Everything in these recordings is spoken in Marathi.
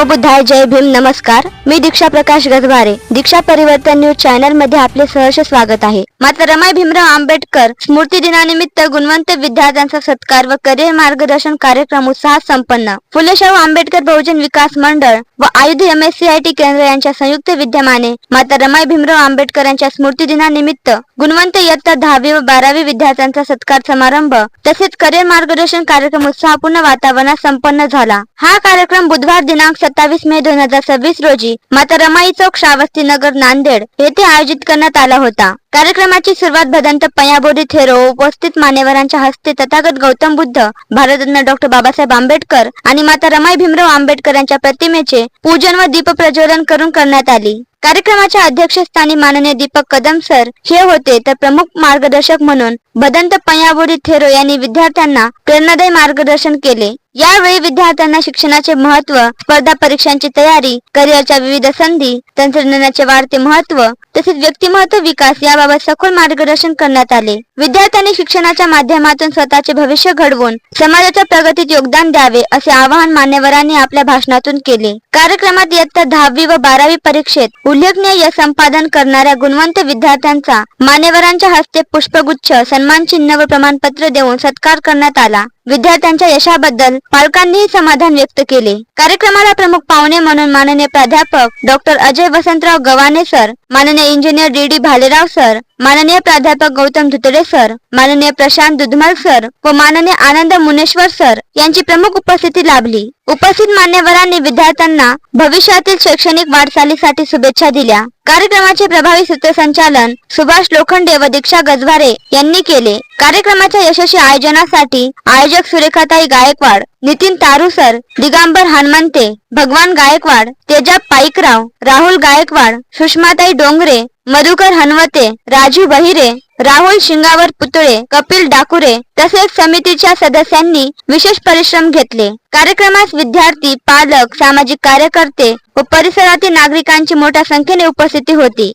नमो बुद्धाय, जय भीम, नमस्कार. मी दीक्षा प्रकाश गजभारे. दीक्षा परिवर्तन न्यूज चॅनल मध्ये आपले सहर्ष स्वागत आहे. माता रमाई भीमराव आंबेडकर स्मृती दिनानिमित्त गुणवंत विद्यार्थ्यांचा सत्कार व करिअर मार्गदर्शन कार्यक्रम उत्साहात संपन्न. फुले शाहू आंबेडकर बहुजन विकास मंडळ व आयुध MSCIT केंद्र यांच्या संयुक्त विद्यमाने माता रमाई भीमराव आंबेडकर यांच्या स्मृती दिनानिमित्त गुणवंत इयत्ता 10वी व 12वी विद्यार्थ्यांचा सत्कार समारंभ तसेच करिअर मार्गदर्शन कार्यक्रम उत्साहपूर्ण वातावरणात संपन्न झाला. हा कार्यक्रम बुधवार दिनांक 27 मे 2026 रोजी माता रमाई चौक, श्रावस्ती नगर, नांदेड येथे आयोजित करण्यात आला होता. कार्यक्रमाची सुरुवात भदंत पयाबोरी थेरो उपस्थित मान्यवरांच्या हस्ते तथागत गौतम बुद्ध, भारतरत्न डॉ. बाबासाहेब आंबेडकर आणि माता रमाई भीमराव आंबेडकर यांच्या प्रतिमेचे पूजन व दीप प्रज्वलन करून करण्यात आली. कार्यक्रमाच्या अध्यक्षस्थानी माननीय दीपक कदम सर हे होते, तर प्रमुख मार्गदर्शक म्हणून भदंत पयाबोरी थेरो यांनी विद्यार्थ्यांना प्रेरणादायी मार्गदर्शन केले. यावेळी विद्यार्थ्यांना शिक्षणाचे महत्त्व, स्पर्धा परीक्षांची तयारी, करिअरच्या विविध संधी, तंत्रज्ञानाचे वाढते महत्त्व तसेच व्यक्तिमत्व विकास याबाबत सखोल मार्गदर्शन करण्यात आले. विद्यार्थ्यांनी शिक्षणाच्या माध्यमातून स्वतःचे भविष्य घडवून समाजाच्या प्रगतीत योगदान द्यावे असे आवाहन मान्यवरांनी आपल्या भाषणातून केले. कार्यक्रमात इयत्ता 10वी व 12वी परीक्षेत उल्लेखनीय यश संपादन करणाऱ्या गुणवंत विद्यार्थ्यांचा मान्यवरांच्या हस्ते पुष्पगुच्छ, सन्मान चिन्ह व प्रमाणपत्र देऊन सत्कार करण्यात आला. विद्यार्थ्यांच्या यशाबद्दल पालकांनीही समाधान व्यक्त केले. कार्यक्रमाला प्रमुख पाहुणे म्हणून माननीय प्राध्यापक डॉ. अजय वसंतराव गव्हाणे सर, माननीय इंजिनियर DD भालेराव सर, माननीय प्राध्यापक गौतम धुतडे सर, माननीय प्रशांत दुधमल सर व माननीय आनंद मुनेश्वर सर यांची प्रमुख उपस्थिती लाभली. उपस्थित मान्यवरांनी विद्यार्थ्यांना भविष्यातील शैक्षणिक वाटचालीसाठी शुभेच्छा दिल्या. कार्यक्रमाचे प्रभावी सूत्रसंचालन सुभाष लोखंडे व दीक्षा गजभारे यांनी केले. कार्यक्रमाच्या यशस्वी आयोजनासाठी आयोजक सुरेखाताई गायकवाड, नितीन तारूसर, दिगंबर हनुमंते, भगवान गायकवाड, तेजा पाईकराव, राहुल गायकवाड, सुषमाताई डोंगरे, मधुकर हनवते, राजू बहिरे, राहुल शिंगावर पुतळे, कपिल डाकुरे तसेच समितीच्या सदस्यांनी विशेष परिश्रम घेतले. कार्यक्रमास विद्यार्थी, पालक, सामाजिक कार्यकर्ते व परिसरातील नागरिकांची मोठ्या संख्येने उपस्थिती होती.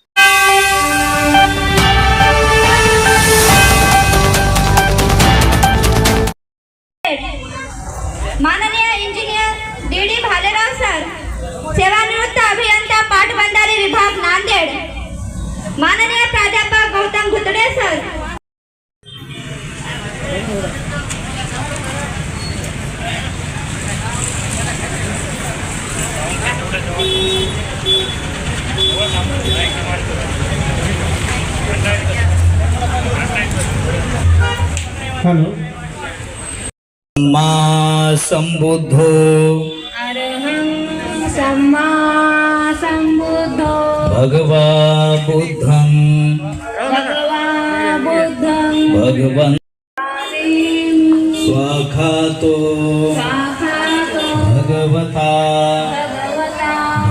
माननीय इंजिनियर DD भालेराव सर, सेवानिवृत्त अभियंता पाटबंधारे विभाग नांदेड, माननीय प्राध्यापक गौतम धुतडे सर, हॅलो. सम्मा संबुद्धो अरहं सम्मा संबुद्धो भगवा बुद्धं भगवन् स्वाखातो भगवता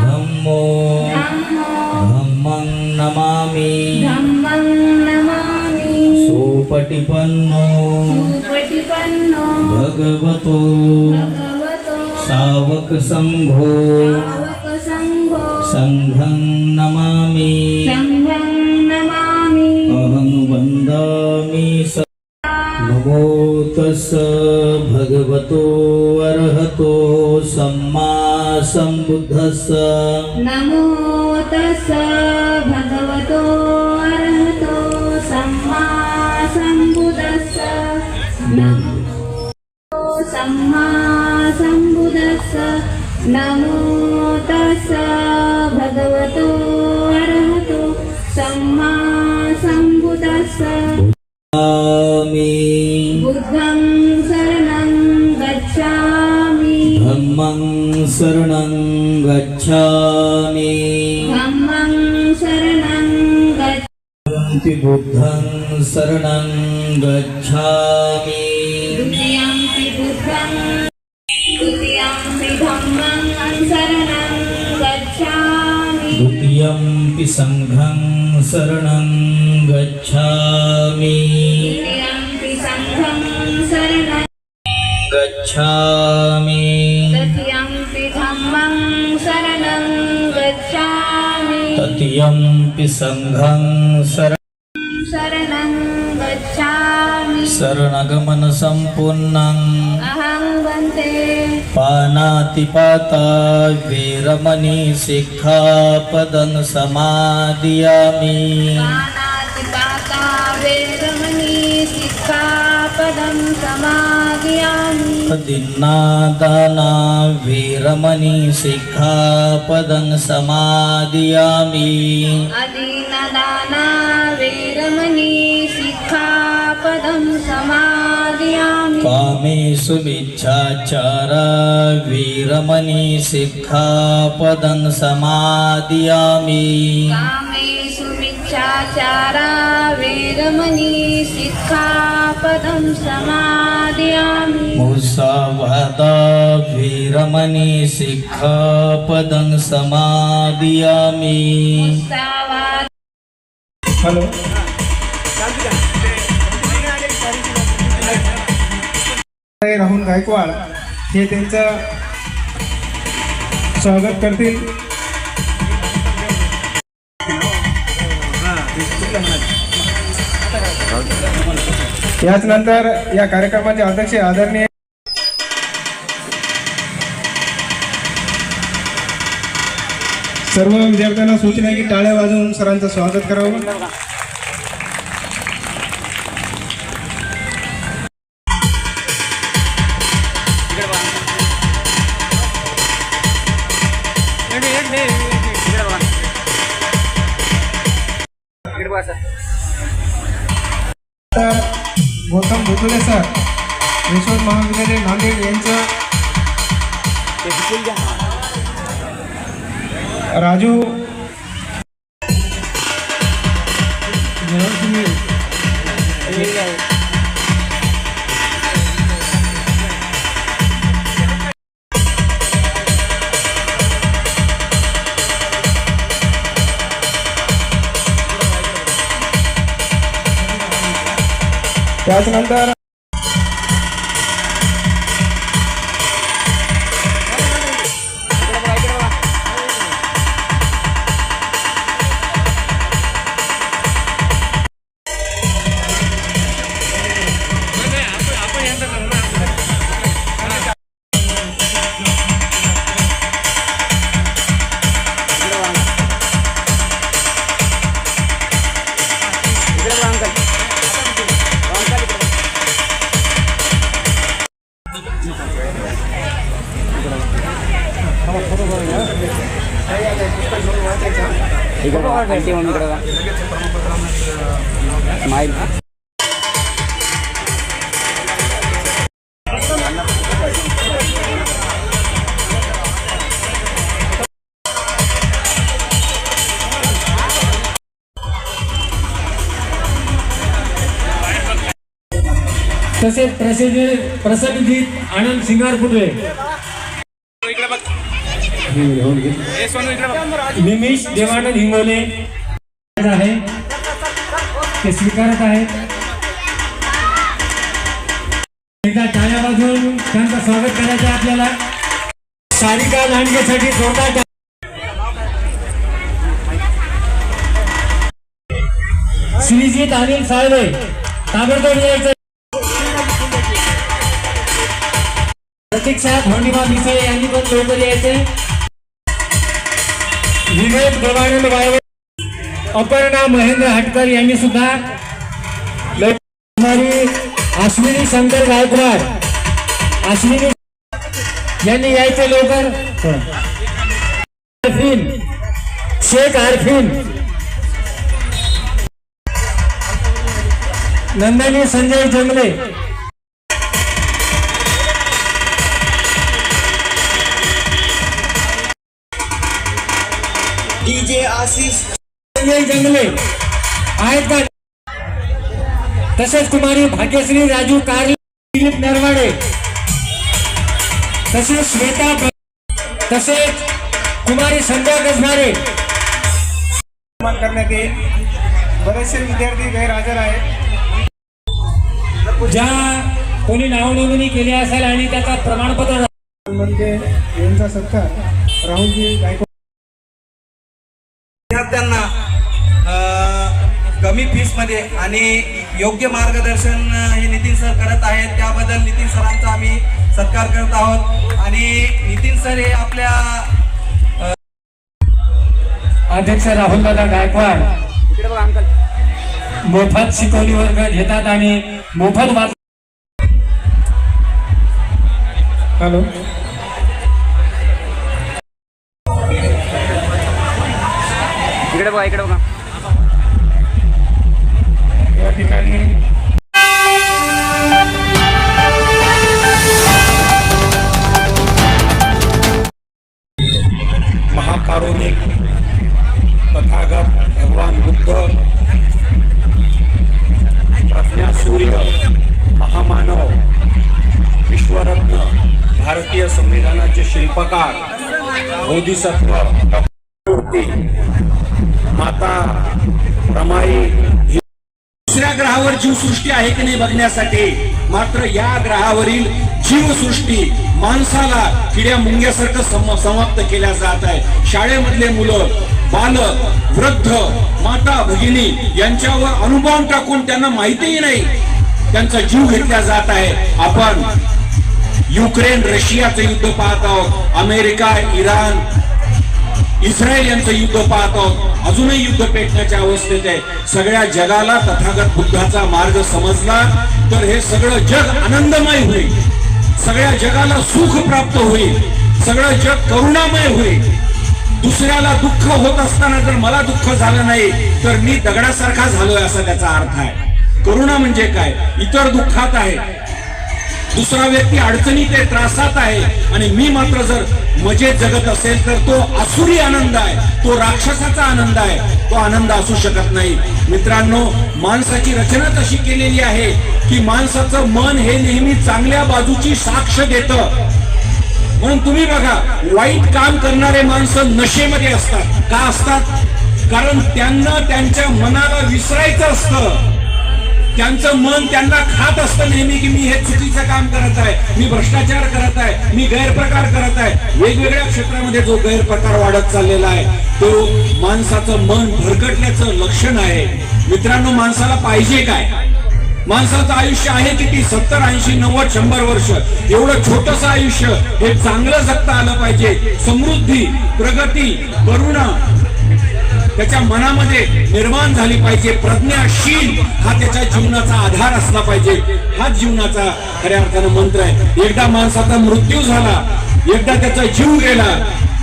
धम्मो धम्मं नमामि सुपटिपन्नो भगवतो सावक संघो संघं नमामि अहं वन्दामि नमो तस्स भगवतो अरहतो सम्मा संबुद्धस्स नमो तस्स भगवतो अरहतो सम्मा संबुद्धस्स नमो सम्मा संबुद्धस्स नमो तस्स भगवतो अरहतो सम्मा संबुद्धस्स बुद्धं शरणं गच्छामि धम्मं शरणं गच्छामि धम्मं शरणं गच्छामि बुद्धं शरणं गच्छामि द्वितीयंपि बुद्धं द्वितीयंपि धम्मं शरणं गच्छामि द्वितीयंपि संघं शरणं गच्छामि तृतीयंपि संघं शरणं गच्छामि तृतीयंपि धम्मं शरणं गच्छामि तृतीयंपि संघं शरणं शरणं गच्छामि शरणगमन संपूर्णं अहं वन्दे पानातिपाता वीरमणि सिक्खापदं समादियामि पानातिपाता वेरमणि सिक्खापदं समादियामि दिन्नादाना वीरमणि सिक्खापदं समादियामि अदीनदाना वेरमणि सिक्खापदं समादियामि कामेषु मिच्छाचारा वीरमणि सिक्खापदं समादियामि कामेषु मिच्छाचारा वेरमणि सिक्खापदं समादियामि मुसावादा वीरमणि सिक्खापदं समादियामि सावा हॅलो राहुल गायकवाड हे त्यांचं स्वागत करतील. याच नंतर या कार्यक्रमाचे अध्यक्ष आदरणीय सर्व विद्यार्थ्यांना सूचना आहे की टाळ्या वाजवून सरांचं स्वागत करावं. तर गौतम भुतुले सर यशवंत महाविद्यालय नांदेड यांचं राजू त्याच्यानंतर तसेच प्रसिद्ध आनंद सिंगार फुटवे निमिष देवानंद हिंगोले आहे ते स्वीकारत आहेत. एकदा टाळ्या वाजवून त्यांचं स्वागत करायचं आहे आपल्याला. सारिका लांडगेसाठी जोरदार टाळ्या. श्रीजित अनिल साळवे ताबडतोब यायचं. प्रतीक्षा धोंडीबा मिसळे यांनी पण लवकर यायचे. विवेक देवानंद वायवे अपर्णा महेंद्र हटकर यांनी सुद्धा अश्विनी शंकर गायकवाड अश्विनी यांनी यायचे लवकर. शेख आरफिन नंदनी संजय जंगले डीजे आशिष संजय जंगले आहेत का. तसेच कुमारी भाग्यश्री राजू कारले दिलीप नरवाडे तसेच श्वेता तसेच कुमारी संध्या गजमारे करण्यात येईल. बरेचसे विद्यार्थी गैरहजर आहेत. ज्या कोणी नाव नोंदणी केली असेल आणि त्याचा प्रमाणपत्र म्हणजे यांचा सत्कार राहुलजी गायकवाड विद्यार्थ्यांना कमी फीसमध्ये आणि योग्य मार्गदर्शन हे नितीन सर करत आहेत, त्याबद्दल नितीन सरांचा आम्ही सत्कार करत आहोत. आणि नितीन सर हे आपल्या अध्यक्ष राहुलदादा गायकवाड मोफत शिकवणी वर्ग घेतात आणि मोफत हॅलो इकडे बघा या ठिकाणी महाकारुणिक तथागत भगवान बुद्ध, प्रज्ञासूर्य, महामानव, विश्वरत्न, भारतीय संविधानाचे शिल्पकार, बोधिसत्व, मूर्ती, माता रमाई, दुसऱ्या ग्रहावर जीवसृष्टी आहे की नाही बघण्यासाठी, मात्र या ग्रहावरील जीवसृष्टी माणसाला किड्या मुंग्यासारखं समाप्त केल्या जात आहे. शाळेमधले मुलं, बालक, वृद्ध, माता भगिनी यांच्यावर अणुबॉम्ब टाकून त्यांना माहितीही नाही त्यांचा जीव घेतला जात आहे. आपण युक्रेन रशियाचं युद्ध पाहत आहोत, अमेरिका, इराण, इस्रायल यांचं युद्ध पाहत आहोत. अजूनही युद्ध पेटण्याच्या अवस्थेत आहे. सगळ्या जगाला तथागत बुद्धाचा मार्ग समजला तर हे सगळं जग आनंदमय होईल, सगळ्या जगाला सुख प्राप्त होईल, सगळं जग करुणामय होईल. दुसऱ्याला दुःख होत असताना जर मला दुःख झालं नाही तर मी दगडासारखा झालोय असा त्याचा अर्थ आहे. करुणा म्हणजे काय? इतर दुःखात आहे, दुसरा व्यक्ती अडचणीत आहे, त्रासात आहे आणि मी मात्र जर मजेत जगत असेल तर तो आसुरी आनंद आहे, तो राक्षसाचा आनंद आहे, तो आनंद असू शकत नाही. मित्रांनो, माणसाची रचना तशी केलेली आहे की माणसाचं मन हे नेहमी चांगल्या बाजूची साक्ष देतं. म्हणून तुम्ही बघा, वाईट काम करणारे माणसं नशेमध्ये असतात. का असतात? कारण त्यांना त्यांच्या मनाला विसरायचं असतं. त्यांचं मन त्यांना खात असतं नेहमी की मी हे चुकीचं काम करत आहे, मी भ्रष्टाचार करत आहे, मी गैरप्रकार करत आहे. वेगवेगळ्या क्षेत्रामध्ये जो गैरप्रकार वाढत चाललेला आहे तो माणसाचं मन भरकटल्याचं लक्षण आहे. मित्रांनो, माणसाला पाहिजे काय? माणसाचं आयुष्य आहे किती? 70, 80, 90, 100 वर्ष. एवढं छोटस आयुष्य हे चांगलं जगता आलं पाहिजे. समृद्धी, प्रगती, करुणा त्याच्या मनामध्ये निर्माण झाली पाहिजे. प्रज्ञाशील हा त्याच्या जीवनाचा आधार असला पाहिजे. हाच जीवनाचा खऱ्या अर्थानं मंत्र आहे. एकदा माणसाचा मृत्यू झाला, एकदा त्याचा जीव गेला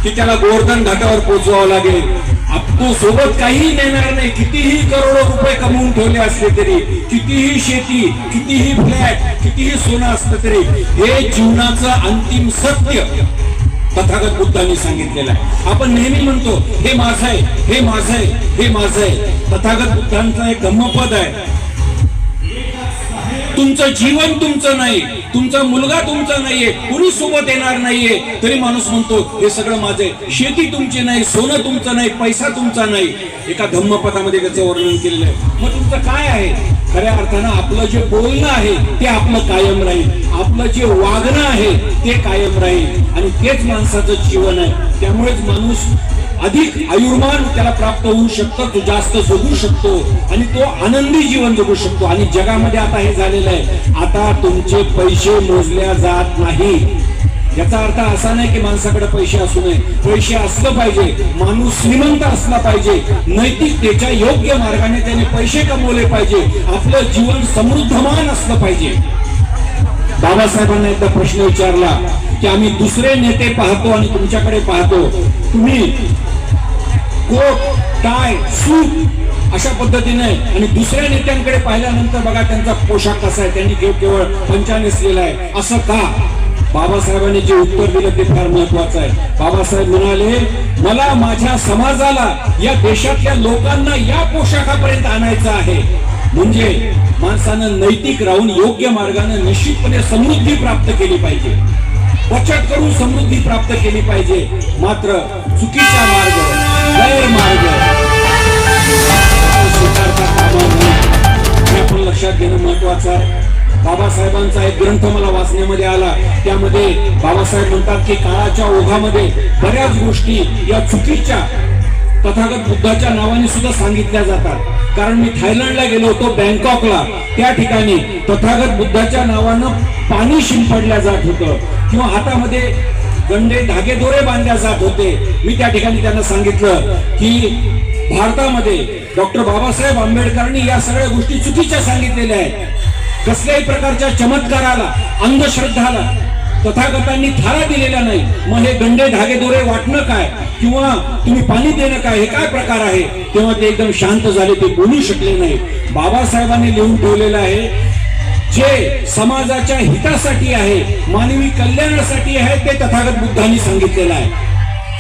की त्याला गोवर्धन घाटावर पोहोचवावं लागेल. तो सोबत काहीही नेणार नाही. कितीही करोडो रुपये कमवून ठेवले असले तरी, कितीही शेती, कितीही फ्लॅट, कितीही सोनं असलं तरी हे जीवनाचं अंतिम सत्य तथागत बुद्धांनी सांगितलेलं आहे. आपण नेहमी म्हणतो हे माझं आहे, हे माझं आहे, हे माझं आहे. तथागत बुद्धांचं एक धम्मपद आहे, तुमचं जीवन तुमचं नाही, तुमचा मुलगा तुमचा नाहीये, कुणी सोबत येणार नाहीये तरी माणूस म्हणतो हे सगळं माझं आहे. शेती तुमची नाही, सोनं तुमचं नाही, पैसा तुमचा नाही. एका धम्मपदामध्ये त्याचं वर्णन केलेलं आहे. मग तुमचं काय आहे? खऱ्या अर्थानं आपलं जे बोलणं आहे ते आपलं कायम राहील, आपलं जे वागणं आहे ते कायम राहील आणि तेच माणसाचं जीवन आहे. त्यामुळेच माणूस अधिक आयुर्मान त्याला प्राप्त होऊ शकतं, तो जास्त जगू शकतो आणि तो आनंदी जीवन जगू शकतो. आणि जगामध्ये आता हे झालेलं आहे, आता तुमचे पैसे मोजल्या जात नाही. याचा अर्थ असा नाही की माणसाकडे पैसे असू नये, पैसे असलं पाहिजे, माणूस श्रीमंत असला पाहिजे, नैतिकतेच्या योग्य मार्गाने त्याने पैसे कमवले पाहिजे, आपलं जीवन समृद्धमान असलं पाहिजे. बाबासाहेबांना एकदा प्रश्न विचारला की आम्ही दुसरे नेते पाहतो आणि तुमच्याकडे पाहतो, तुम्ही कोट, टाय, सूट अशा पद्धतीने आणि दुसऱ्या नेत्यांकडे पाहिल्यानंतर बघा त्यांचा पोशाख कसा आहे, त्यांनी केवळ पंचा नेसलेला आहे, असं का? बाबासाहेबांनी जे उत्तर दिलं ते फार महत्वाचं आहे. बाबासाहेब म्हणाले, मला माझ्या समाजाला, या देशातल्या लोकांना या पोशाखापर्यंत आणायचं आहे. म्हणजे माणसानं नैतिक राहून योग्य मार्गाने निश्चितपणे समृद्धी प्राप्त केली पाहिजे, बचत करून समृद्धी प्राप्त केली पाहिजे. मात्र चुकीचा मार्ग, गैरमार्ग स्वीकारता कामा नये हे आपण लक्षात घेणं महत्वाचं आहे. बाबासाहेबांचा एक ग्रंथ मला वाचण्यामध्ये आला, त्यामध्ये बाबासाहेब म्हणतात की काळाच्या ओघामध्ये बऱ्याच गोष्टी या चुकीच्या तथागत बुद्धाच्या नावाने सुद्धा सांगितल्या जातात. कारण मी थायलंडला गेलो होतो, बँकॉकला, त्या ठिकाणी तथागत बुद्धाच्या नावानं पाणी शिंपडल्या जात होतं किंवा हातामध्ये गंडे धागेदोरे बांधल्या जात होते. मी त्या ठिकाणी त्यांना सांगितलं की भारतामध्ये डॉक्टर बाबासाहेब आंबेडकरांनी या सगळ्या गोष्टी चुकीच्या सांगितलेल्या आहेत. कसल्याही प्रकारच्या चमत्काराला, अंधश्रद्धाला तथागतांनी थारा दिलेला नाही. मग हे गंडे धागेदोरे वाटणं काय किंवा तुम्ही पाणी देणं काय, हे काय प्रकार आहे? तेव्हा ते एकदम शांत झाले, ते बोलू शकले नाही. बाबासाहेबांनी लिहून ठेवलेलं आहे, जे समाजाच्या हितासाठी आहे, मानवी कल्याणासाठी आहे, ते तथागत बुद्धांनी सांगितलेलं आहे.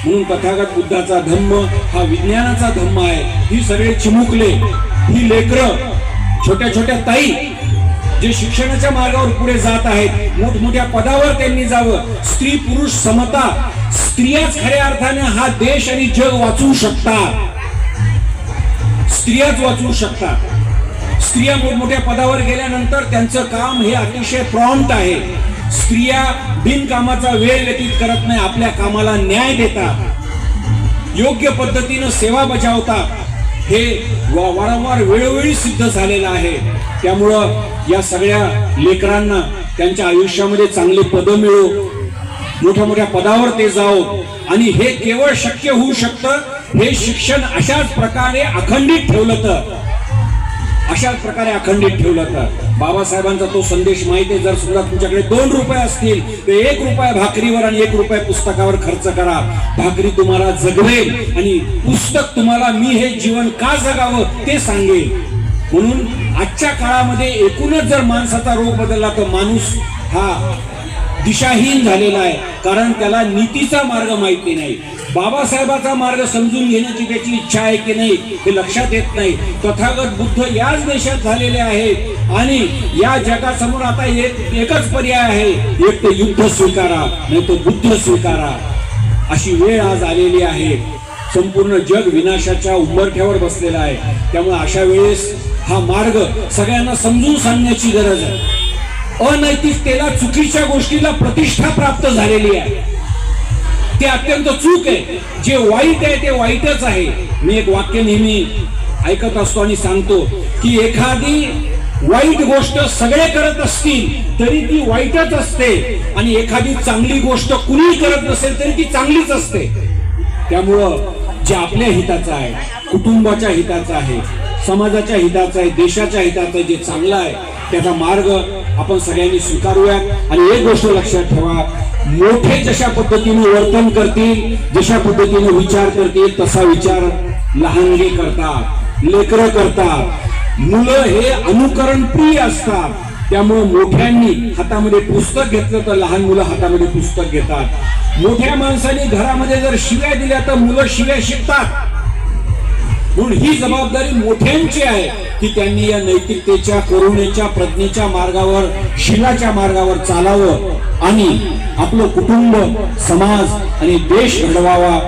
म्हणून तथागत बुद्धाचा धम्म हा विज्ञानाचा धम्म आहे. ही सगळे चिमुकले, ही लेकरं, छोट्या छोट्या ताई जे शिक्षणाच्या मार्गावर पुढे जात आहेत, मोठमोठ्या पदावर त्यांनी जावं. स्त्री पुरुष समता, स्त्रियाच खऱ्या अर्थाने हा देश आणि जग वाचवू शकतात. स्त्रियाच वाचवू शकतात. स्त्रिया मोठमोठ्या पदावर गेल्यानंतर त्यांचं काम हे अतिशय प्रॉम्प्ट आहे. स्त्रिया बिनकामाचा वेळ व्यतीत करत नाही, आपल्या कामाला न्याय देतात, योग्य पद्धतीनं सेवा बजावतात. हे वारंवार वेळोवेळी सिद्ध झालेलं आहे. त्यामुळं या सगळ्या लेकरांना त्यांच्या आयुष्यामध्ये चांगले पद मिळो, मोठ्या मोठ्या पदावर ते जाओ, आणि हे केवळ शक्य होऊ शकतं हे शिक्षण अशाच प्रकारे अखंडित ठेवलं तर, अशाच प्रकारे अखंडित ठेवलं तर. बाबासाहेबांचा तो संदेश माहिती आहे, जर सुद्धा तुमच्याकडे 2 रुपये असतील तर 1 रुपया भाकरीवर आणि 1 रुपया पुस्तकावर खर्च करा. भाकरी तुम्हाला जगवेल आणि पुस्तक तुम्हाला मी हे जीवन का जगावं ते सांगेल. म्हणून आजच्या काळामध्ये एकूणच जर माणसाचा रोग बदलला तर माणूस हा दिशाहीन झालेला आहे, कारण त्याला नीतीचा मार्ग माहिती नाही. बाबासाहेबाचा मार्ग समजून घेण्याची त्याची इच्छा आहे की नाही हे लक्षात येत नाही. तथागत बुद्ध याच देशात झालेले आहेत आणि या जगासमोर आता एकच पर्याय आहे, एक ते युद्ध स्वीकारा नाही तो बुद्ध स्वीकारा. अशी वेळ आज आलेली आहे. संपूर्ण जग विनाशाच्या उंबरठ्यावर बसलेला आहे. त्यामुळे अशा वेळेस हा मार्ग सगळ्यांना समजून सांगण्याची गरज आहे. अनैतिकतेला, चुकीच्या गोष्टीला प्रतिष्ठा प्राप्त झालेली आहे. ते अत्यंत चूक आहे. जे वाईट आहे ते वाईटच आहे. मी एक वाक्य नेहमी ऐकत असतो आणि सांगतो की एखादी वाईट गोष्ट सगळे करत असतील तरी ती वाईटच असते, आणि एखादी चांगली गोष्ट कुणी करत नसेल तरी ती चांगलीच असते. त्यामुळं जे आपल्या हिताचं आहे, कुटुंबाच्या हिताचं आहे, समाजाच्या हिताचं आहे, देशाच्या हिताचं आहे, जे चांगलं आहे त्याचा मार्ग आपण सगळ्यांनी स्वीकारूयात. आणि एक गोष्ट लक्षात ठेवा, मोठे जशा पद्धतीने वर्तन करतील, जशा पद्धतीने विचार करतील तसा विचार लहानगे करतात, लेकरं करतात. मुलं हे अनुकरण प्रिय असतात. त्यामुळे मोठ्यांनी हातामध्ये पुस्तक घेतलं तर लहान मुलं हातामध्ये पुस्तक घेतात. मोठ्या माणसाने घरामध्ये जर शिव्या दिल्या तर मुलं शिव्या शिकतात. म्हणून ही जबाबदारी मोठ्यांची आहे की त्यांनी या नैतिकतेच्या, करुणेच्या, प्रज्ञेच्या मार्गावर, शिलाच्या मार्गावर चालावं आणि आपलं कुटुंब, समाज आणि देश घडवावा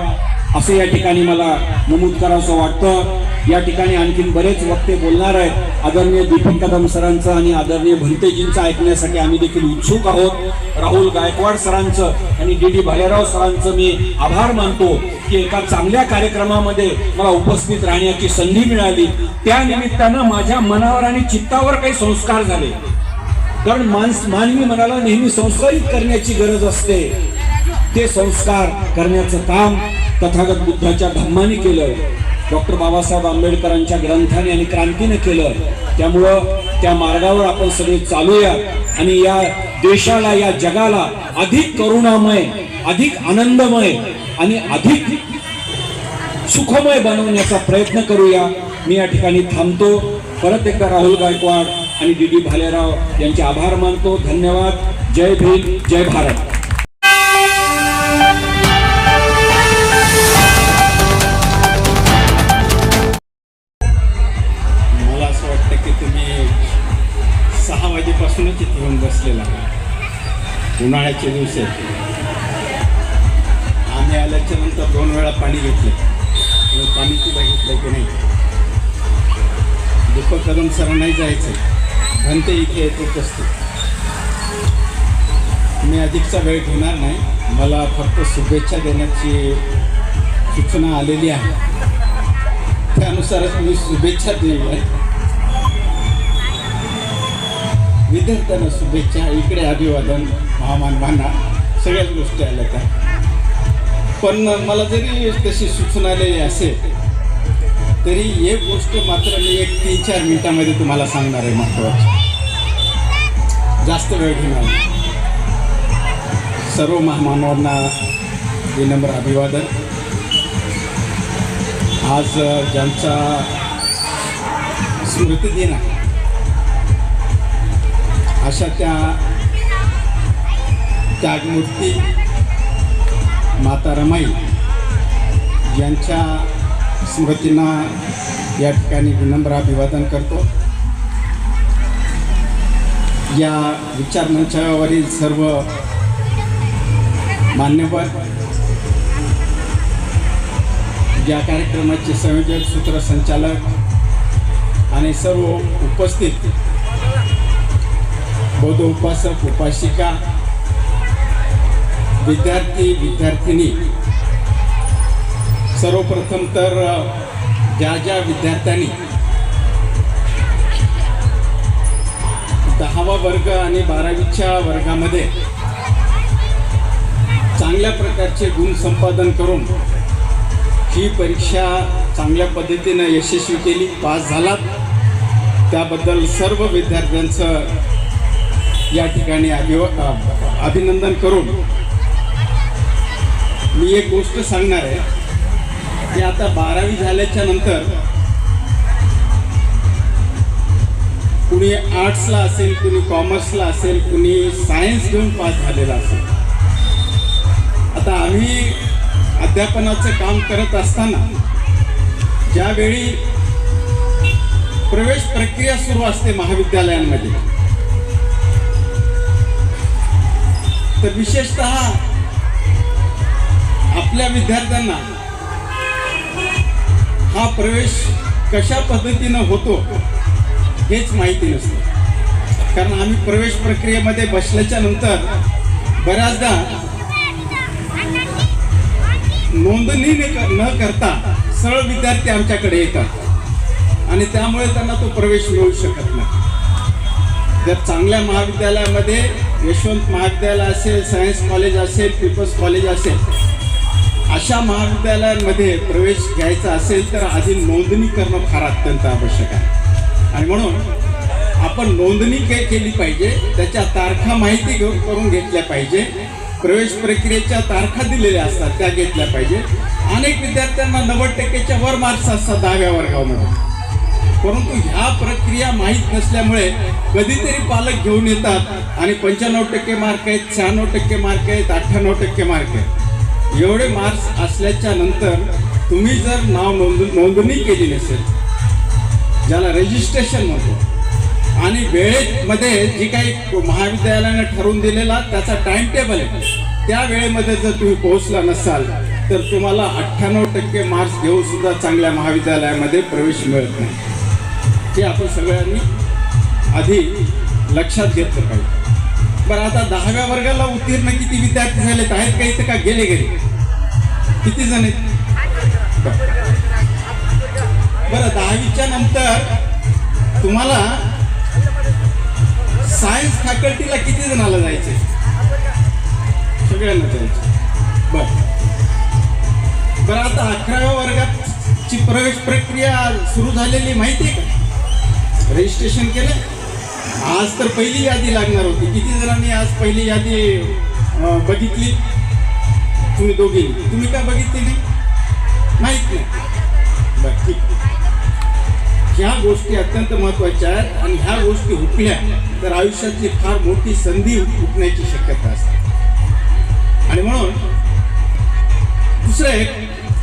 असं या ठिकाणी मला नमूद करावंसं वाटतं. या ठिकाणी आणखीन बरेच वक्ते बोलणार आहेत. आदरणीय दीपक कदम सरांचं आणि आदरणीय भंतेजींचं ऐकण्यासाठी आम्ही देखील उत्सुक आहोत. राहुल गायकवाड सरांचं आणि डी भालेराव सरांचं मी आभार मानतो की एका चांगल्या कार्यक्रमामध्ये मला उपस्थित राहण्याची संधी मिळाली. त्या निमित्तानं माझ्या मनावर आणि चित्तावर काही संस्कार झाले. कारण मानवी मनाला नेहमी संस्कारित करण्याची गरज असते. ते संस्कार करण्याचं काम तथागत बुद्धाच्या धम्माने केलं, डॉक्टर बाबासाहेब आंबेडकरांच्या ग्रंथाने आणि क्रांतीने केलं. त्यामुळं त्या मार्गावर आपण सगळे चालूया आणि या देशाला, या जगाला अधिक करुणामय, अधिक आनंदमय आणि अधिक सुखमय बनवण्याचा प्रयत्न करूया. मी या ठिकाणी थांबतो. परत एकदा राहुल गायकवाड आणि डी भालेराव यांचे आभार मानतो. धन्यवाद. जय भीम, जय भारत. मला असं वाटतं की तुम्ही 6 वाजेपासूनच इथे येऊन बसलेला आहे. उन्हाळ्याचे दिवस आहेत. आम्ही आल्याच्या नंतर 2 वेळा पाणी घेतलं. पाणी सुद्धा घेतलं की नाही. दीपक कदम सरांनाही जायचं, भंते इथे येतच असते. मी अधिकचा वेळ घेणार नाही. मला फक्त शुभेच्छा देण्याची सूचना आलेली आहे. त्यानुसारच मी शुभेच्छा देऊया. विद्यार्थ्यांना शुभेच्छा, इकडे अभिवादन, महामानवांना सगळ्याच गोष्टी आल्या त्या. पण मला जरी तशी सूचना आलेली असेल तरी एक गोष्ट मात्र मी 3-4 मिनिटांमध्ये तुम्हाला सांगणार आहे महत्त्वाची. जास्त वेळ घेणार नाही. सर्व महामानवांना विनम्र अभिवादन. आज ज्यांचा स्मृतिदिन आहे अशा त्या त्यागमूर्ती माता रमाई यांच्या स्मृतींना या ठिकाणी विनम्र अभिवादन करतो. या विचारमंचावरील सर्व मान्यवर, या कार्यक्रमाचे संयोजक, सूत्रसंचालक आणि सर्व उपस्थित बौद्ध उपासक, उपासिका, विद्यार्थी, विद्यार्थिनी, सर्वप्रथम तर ज्या विद्यार्थ्यांनी 10वा वर्ग आणि 12वीच्या वर्गामध्ये चांगल्या प्रकारचे गुण संपादन करून ही परीक्षा चांगल्या पद्धतीनं यशस्वी केली, पास झालात, त्याबद्दल सर्व विद्यार्थ्यांचं या ठिकाणी अभिनंदन करून मी एक गोष्ट सांगणार आहे की आता 12वी झाल्याच्या नंतर कुणी आर्ट्सला असेल, कुणी कॉमर्सला असेल, कुणी सायन्स घेऊन पास झालेला असेल. आता आम्ही अध्यापनाचं काम करत असताना ज्यावेळी प्रवेश प्रक्रिया सुरू असते महाविद्यालयांमध्ये, तर विशेषतः आपल्या विद्यार्थ्यांना हा प्रवेश कशा पद्धतीनं होतो हेच माहिती नसतं. कारण आम्ही प्रवेश प्रक्रियेमध्ये बसल्याच्या नंतर बऱ्याचदा नोंदणी न करता सरळ विद्यार्थी आमच्याकडे येतात आणि त्यामुळे त्यांना तो प्रवेश मिळू शकत नाही. जर चांगल्या महाविद्यालयामध्ये, यशवंत महाविद्यालय असेल, सायन्स कॉलेज असेल, पीपल्स कॉलेज असेल, अशा महाविद्यालयांमध्ये प्रवेश घ्यायचा असेल तर आधी नोंदणी करणं फार अत्यंत आवश्यक आहे. आणि म्हणून आपण नोंदणी केली पाहिजे, त्याच्या तारखा माहिती करून घेतल्या पाहिजे, प्रवेश प्रक्रियेच्या तारखा दिलेल्या असतात त्या घेतल्या पाहिजे. अनेक विद्यार्थ्यांना 90% वर मार्क्स असतात 10व्या वर्गामध्ये, परंतु ह्या प्रक्रिया माहीत नसल्यामुळे कधीतरी पालक घेऊन येतात आणि 95% मार्क आहेत, 96% मार्क आहेत, 98% मार्क आहेत. एवढे मार्क्स असल्याच्या नंतर तुम्ही जर नाव नोंदणी केली नसेल, ज्याला रजिस्ट्रेशन म्हणतो, आणि वेळेमध्ये जी काही महाविद्यालयाने ठरवून दिलेला त्याचा टाइम टेबल आहे, त्या वेळेमध्ये जर तुम्ही पोहोचला नसाल तर तुम्हाला 98% मार्क्स घेऊन सुद्धा चांगल्या महाविद्यालयामध्ये प्रवेश मिळत नाही. हे आपण सगळ्यांनी आधी लक्षात घेतलं पाहिजे. बरं, आता 10व्या वर्गाला उत्तीर्ण किती विद्यार्थी झालेत आहेत का इथं, का गेले घरी? किती जण आहेत? बरं, 10वीच्या नंतर तुम्हाला सायन्स फॅकल्टीला किती जणाला जायचे? सगळ्यांना जायचे. बरं, आता 11व्या वर्गाची प्रवेश प्रक्रिया सुरू झालेली माहिती आहे का? रजिस्ट्रेशन केलं. आज तर पहिली यादी लागणार होती. किती जणांनी आज पहिली यादी बघितली? तुम्ही दोघी. तुम्ही का बघितली नाही? माहीत नाही. बरं, ठीक. ह्या गोष्टी अत्यंत महत्त्वाच्या आहेत आणि ह्या गोष्टी हुकल्या तर आयुष्यातली फार मोठी संधी हुकण्याची शक्यता असते. आणि म्हणून दुसरं एक,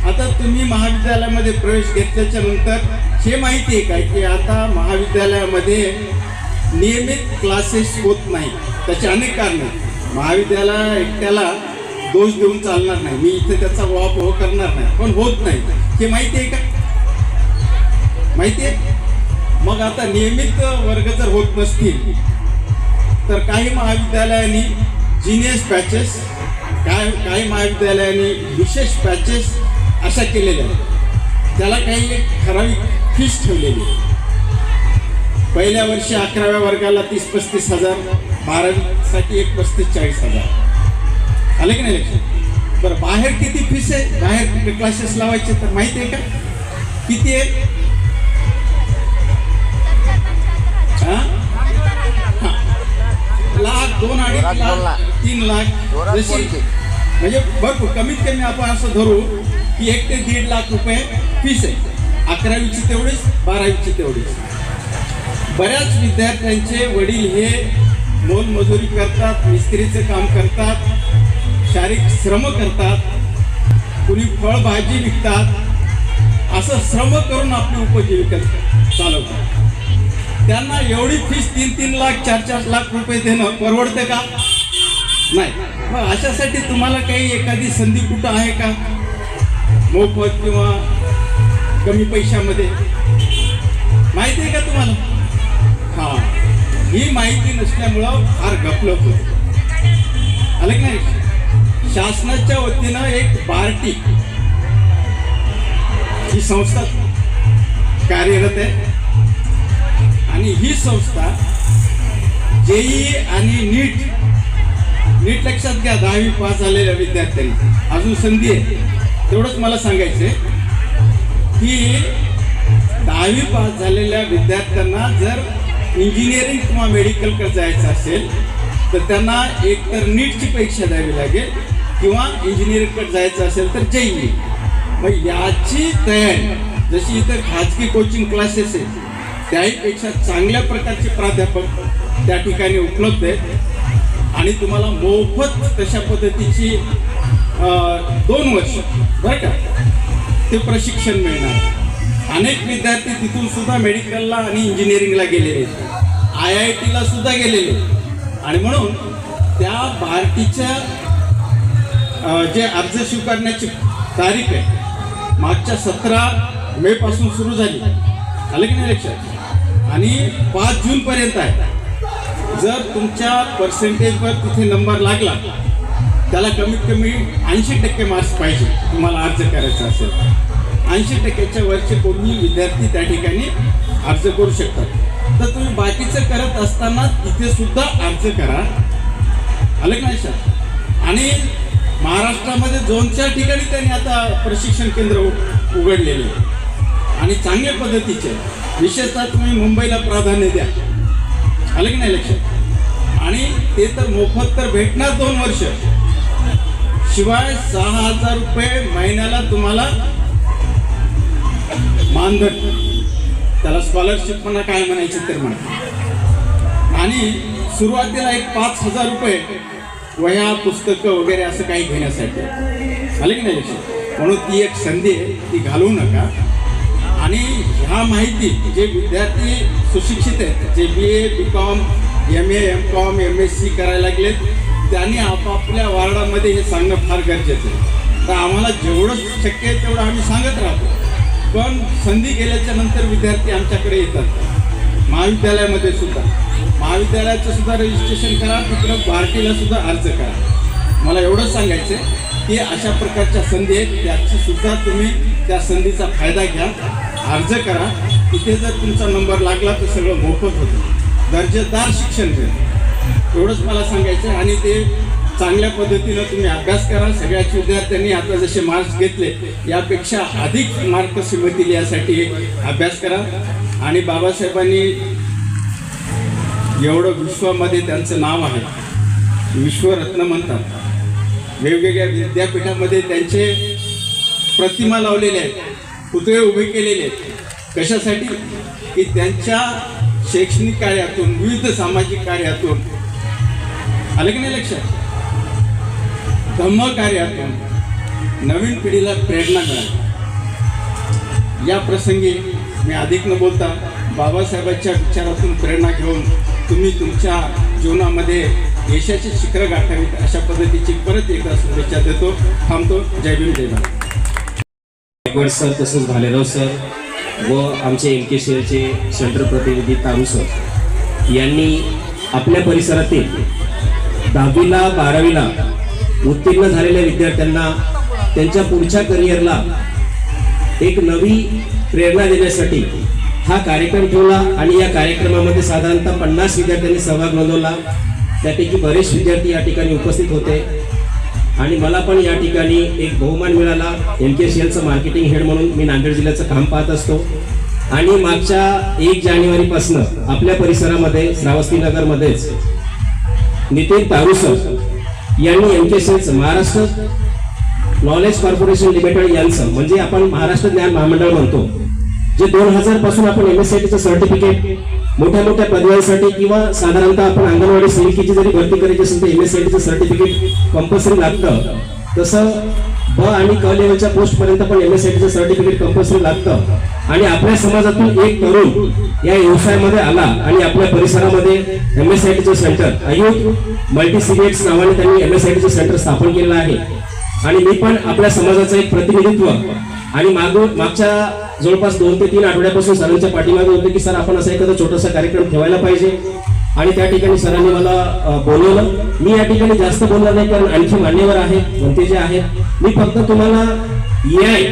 आता तुम्ही महाविद्यालयामध्ये प्रवेश घेतल्याच्या नंतर हे माहिती आहे काय की आता महाविद्यालयामध्ये नियमित क्लासेस होत नाही. त्याचे अनेक कारण आहेत. महाविद्यालय एकट्याला दोष देऊन चालणार नाही, मी इथे त्याचा वापर करणार नाही, पण होत नाही. हे माहिती आहे का? माहिती आहे. मग आता नियमित वर्ग जर होत नसतील तर काही महाविद्यालयांनी जिनियस पॅचेस, काही महाविद्यालयांनी विशेष पॅचेस अशा केलेल्या आहेत. त्याला काही एक ठराविक फीस ठेवलेली आहे. पहिल्या वर्षी 11व्या वर्गाला 30-35 हजार, 12वीसाठी एक 35-40 हजार. आले की नाही लक्षात? बरं, बाहेर किती फीस आहे? बाहेर कुठे क्लासेस लावायचे तर माहिती आहे का किती आहे? लाख, 2-2.5 लाख, 3 लाख, जशी म्हणजे भरपूर. कमीत कमी आपण असं धरू की 1 ते 1.5 लाख रुपये फीस आहे. 11वीची तेवढीच, 12वीची तेवढीच. बऱ्याच विद्यार्थ्यांचे वडील हे मोलमजुरी करतात, मिस्त्रीचं काम करतात, शारीरिक श्रम करतात, कुणी फळभाजी विकतात, असं श्रम करून आपली उपजीविका चालवतात. त्यांना एवढी फीस 3-3 लाख, 4-4 लाख रुपये देणं परवडतं का? नाही. मग अशासाठी तुम्हाला काही एखादी संधी कुठं आहे का मोफत किंवा कमी पैशामध्ये? माहिती आहे का तुम्हाला? हां, ही माहिती नसल्यामुळं फार गफलत होते. आलं की नाही? शासनाच्या वतीनं एक बार्टी ही संस्था कार्यरत आहे आणि ही संस्था जेई आणि नीट लक्षात घ्या. 10वी पास झालेल्या विद्यार्थ्यांनी अजून संधी आहे. तेवढंच मला सांगायचं की 10वी पास झालेल्या विद्यार्थ्यांना जर इंजिनिअरिंग किंवा मेडिकलकडे जायचं असेल तर त्यांना एक तर नीटची परीक्षा द्यावी लागेल किंवा इंजिनिअरिंगकडे जायचं असेल तर जेई. मग याची तयारी जशी इथं खाजगी कोचिंग क्लासेस आहे त्याहीपेक्षा चांगल्या प्रकारचे प्राध्यापक त्या ठिकाणी उपलब्ध आहेत आणि तुम्हाला मोफत तशा पद्धतीची 2 वर्ष बरं का ते प्रशिक्षण मिळणार. अनेक विद्यार्थी तिथून सुद्धा मेडिकलला आणि इंजिनिअरिंगला गेलेले आहेत, IITला सुद्धा गेलेले. आणि म्हणून त्या बार्टीच्या जे अर्ज स्वीकारण्याची तारीख आहे मागच्या 17 मे पासून सुरू झाली. आलं की नाही लक्षात? आणि 5 जूनपर्यंत आहे. जर तुमच्या पर्सेंटेजवर तिथे नंबर लागला त्याला कमीत कमी 80% मार्क्स पाहिजे तुम्हाला अर्ज करायचा असेल. 80%च्या वरचे कोणी विद्यार्थी त्या ठिकाणी अर्ज करू शकतात. तर तुम्ही बाकीचं करत असताना तिथे सुद्धा अर्ज करा. आलं की नाही सर? आणि महाराष्ट्रामध्ये 2-4 ठिकाणी त्यांनी आता प्रशिक्षण केंद्र उघडलेले आणि चांगल्या पद्धतीचे. विशेषतः तुम्ही मुंबईला प्राधान्य द्या. आलं की नाही लक्षात? आणि ते तर मोफत तर भेटणार 2 वर्ष, शिवाय 6,000 रुपये महिन्याला तुम्हाला मानधन, त्याला स्कॉलरशिप म्हणा काय म्हणायचं तर म्हणा. आणि सुरुवातीला एक 5,000 रुपये वह्या पुस्तकं वगैरे असं काही घेण्यासाठी. आलं की नाही लक्षात? म्हणून ती एक संधी आहे, ती घालवू नका. आणि ह्या माहिती जे विद्यार्थी सुशिक्षित आहेत, जे BA BCom MA MCom MSc करायला लागलेत, त्यांनी आपापल्या वार्डामध्ये हे सांगणं फार गरजेचं आहे. तर आम्हाला जेवढं शक्य आहे तेवढं आम्ही सांगत राहतो. पण संधी गेल्याच्या नंतर विद्यार्थी आमच्याकडे येतात. महाविद्यालयामध्ये सुद्धा, महाविद्यालयाचं सुद्धा रजिस्ट्रेशन करा, तिकडं बार्टीला सुद्धा अर्ज करा. मला एवढंच सांगायचं आहे की अशा प्रकारच्या संधी आहेत, त्याची सुद्धा तुम्ही त्या संधीचा फायदा घ्या, अर्ज करा. तिथे जर तुमचा नंबर लागला तर सगळं मोफत होतं, दर्जेदार शिक्षण मिळेल. एवढंच मला सांगायचं आहे. आणि ते चांगल्या पद्धतीनं तुम्ही अभ्यास करा. सगळ्याच विद्यार्थ्यांनी आता जसे मार्क्स घेतले यापेक्षा अधिक मार्क्स मिळतील यासाठी अभ्यास करा. आणि बाबासाहेबांनी एवढं विश्वामध्ये त्यांचं नाव आहे, विश्वरत्न म्हणतात. वेगवेगळ्या विद्यापीठामध्ये त्यांचे प्रतिमा लावलेले आहेत, पुतळे उभे केलेले आहेत. कशासाठी? की त्यांच्या शैक्षणिक कार्यातून, विविध सामाजिक कार्यातून, आलं की नाही लक्षात, धम्म कार्यातून नवीन पिढीला प्रेरणा मिळाली. या प्रसंगी मी अधिक न बोलता बाबासाहेबांच्या विचारातून प्रेरणा घेऊन तुम्ही तुमच्या जीवनामध्ये यशाचे शिखर गाठावीत अशा पद्धतीची परत एकदा शुभेच्छा देतो. थांबतो. जय भीम जय भारत. गायकवाड सर, तसंच भालेराव सर व आमचे MKCLचे सेंटर प्रतिनिधी तारू सर यांनी आपल्या परिसरातील 10वीला 12वीला उत्तीर्ण झालेल्या विद्यार्थ्यांना त्यांच्या पुढच्या करिअरला एक नवी प्रेरणा देण्यासाठी हा कार्यक्रम ठेवला आणि या कार्यक्रमामध्ये साधारणतः 50 विद्यार्थ्यांनी सहभाग नोंदवला. त्यापैकी बरेच विद्यार्थी या ठिकाणी उपस्थित होते आणि मला पण या ठिकाणी एक बहुमान मिळाला. MKCLचं मार्केटिंग हेड म्हणून मी नांदेड जिल्ह्याचं काम पाहत असतो आणि मागच्या 1 जानेवारीपासून आपल्या परिसरामध्ये श्रावस्तीनगरमध्येच नितीन तारुसर यांनी MKCLचं महाराष्ट्र नॉलेज कॉर्पोरेशन लिमिटेड यांचं म्हणजे आपण महाराष्ट्र ज्ञान महामंडळ म्हणतो, जे 2000 पासून आपण MSCITचं सर्टिफिकेट मोठ्या मोठ्या पदव्यांसाठी किंवा साधारणतः आपण अंगणवाडी सेविकेची जरी भरती करायची असेल तर MSCITचं सर्टिफिकेट कंपल्सरी लागतं. तसं ब आणि क लेवलच्या पोस्ट पर्यंत पण MSCITचं सर्टिफिकेट कंपल्सरी लागतं. आणि आपल्या समाजातून एक तरुण या व्यवसायामध्ये आला आणि आपल्या परिसरामध्ये MSCITचं सेंटर अयुथ मल्टी सिरियट्स नावाने त्यांनी MSCITचं सेंटर स्थापन केलेलं आहे. आणि मी पण आपल्या समाजाचं एक प्रतिनिधित्व आणि मागच्या जवळपास 2 ते 3 आठवड्यापासून सरांच्या पाठीमागे होते की सर आपण असा एखादा छोटासा कार्यक्रम ठेवायला पाहिजे. आणि त्या ठिकाणी सरांनी मला बोलवलं. मी या ठिकाणी जास्त बोलणार नाही कारण आणखी मान्यवर आहेत कोणते जे आहेत. मी फक्त तुम्हाला AI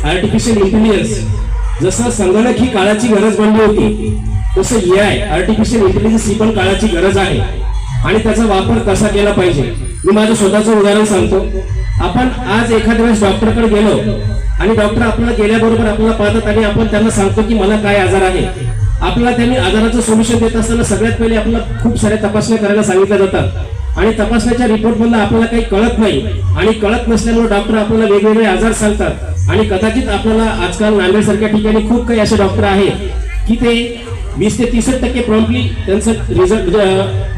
आर्टिफिशियल इंटेलिजन्स जसं संगणक ही काळाची गरज बनली होती तसं AI आर्टिफिशियल इंटेलिजन्स ही पण काळाची गरज आहे आणि त्याचा वापर कसा केला पाहिजे. मी माझं स्वतःचं उदाहरण सांगतो. आपण आज एखाद्या वेळेस डॉक्टरकडे गेलो आणि डॉक्टर आपल्याला गेल्याबरोबर आपल्याला पाहतात आणि आपण त्यांना सांगतो की मला काय आजार आहे. आपल्याला त्यांनी आजाराचं सोल्युशन देत असताना सगळ्यात पहिले आपल्याला खूप साऱ्या तपासण्या करायला सांगितल्या जातात आणि तपासण्याच्या रिपोर्टमधलं आपल्याला काही कळत नाही आणि कळत नसल्यामुळे डॉक्टर आपल्याला वेगवेगळे आजार सांगतात. आणि कदाचित आपल्याला आजकाल नांदेड सारख्या ठिकाणी खूप काही असे डॉक्टर आहेत की ते 20 ते 30% प्रॉम्प्टली त्यांचं रिझल्ट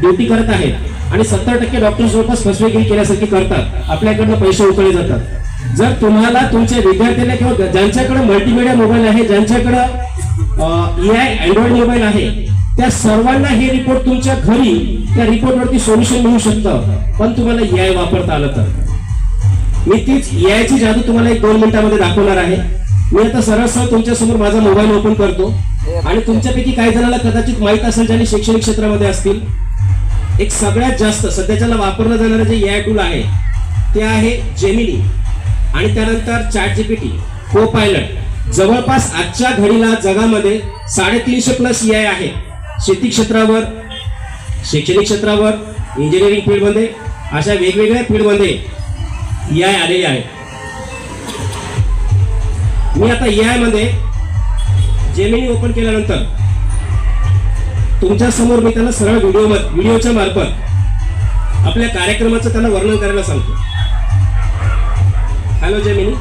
ड्युटी करत आहेत आणि 70% डॉक्टर जवळपास फसवेगिरी केल्यासारखी करतात. आपल्याकडनं पैसे उकळले जातात. जर तुम्हाला तुमच्या विद्यार्थ्यांना किंवा ज्यांच्याकडे मल्टीमीडिया मोबाईल आहे, ज्यांच्याकडे AI अँड्रॉइड मोबाईल आहे, त्या सर्वांना हे रिपोर्ट तुमच्या घरी त्या रिपोर्टवरती सोल्युशन मिळू शकतं. पण तुम्हाला AI वापरता आलं तर. मी तीच AIची जादू तुम्हाला 1-2 मिनिटांमध्ये दाखवणार आहे. मी आता सरळ तुमच्या समोर माझा मोबाईल ओपन करतो आणि तुमच्यापैकी काही जणांना कदाचित माहित असेल ज्यांनी शैक्षणिक क्षेत्रामध्ये असतील, एक सगळ्यात जास्त सध्याच्याला वापरलं जाणारं जे AI टूल आहे ते आहे जेमिनी आणि त्यानंतर ChatGPT, Co-Pilot. जवळपास आजच्या घडीला जगामध्ये 350+ AI आहे. शेती क्षेत्रावर, शैक्षणिक क्षेत्रावर, इंजिनिअरिंग फील्डमध्ये अशा वेगवेगळ्या फील्डमध्ये AI आलेले आहे. मी आता AI मध्ये जेमिनी ओपन केल्यानंतर तुमच्या समोर मी त्यांना सरळ व्हिडिओच्या मार्फत आपल्या कार्यक्रमाचं त्यांना वर्णन करायला सांगतो. Hello Gemini.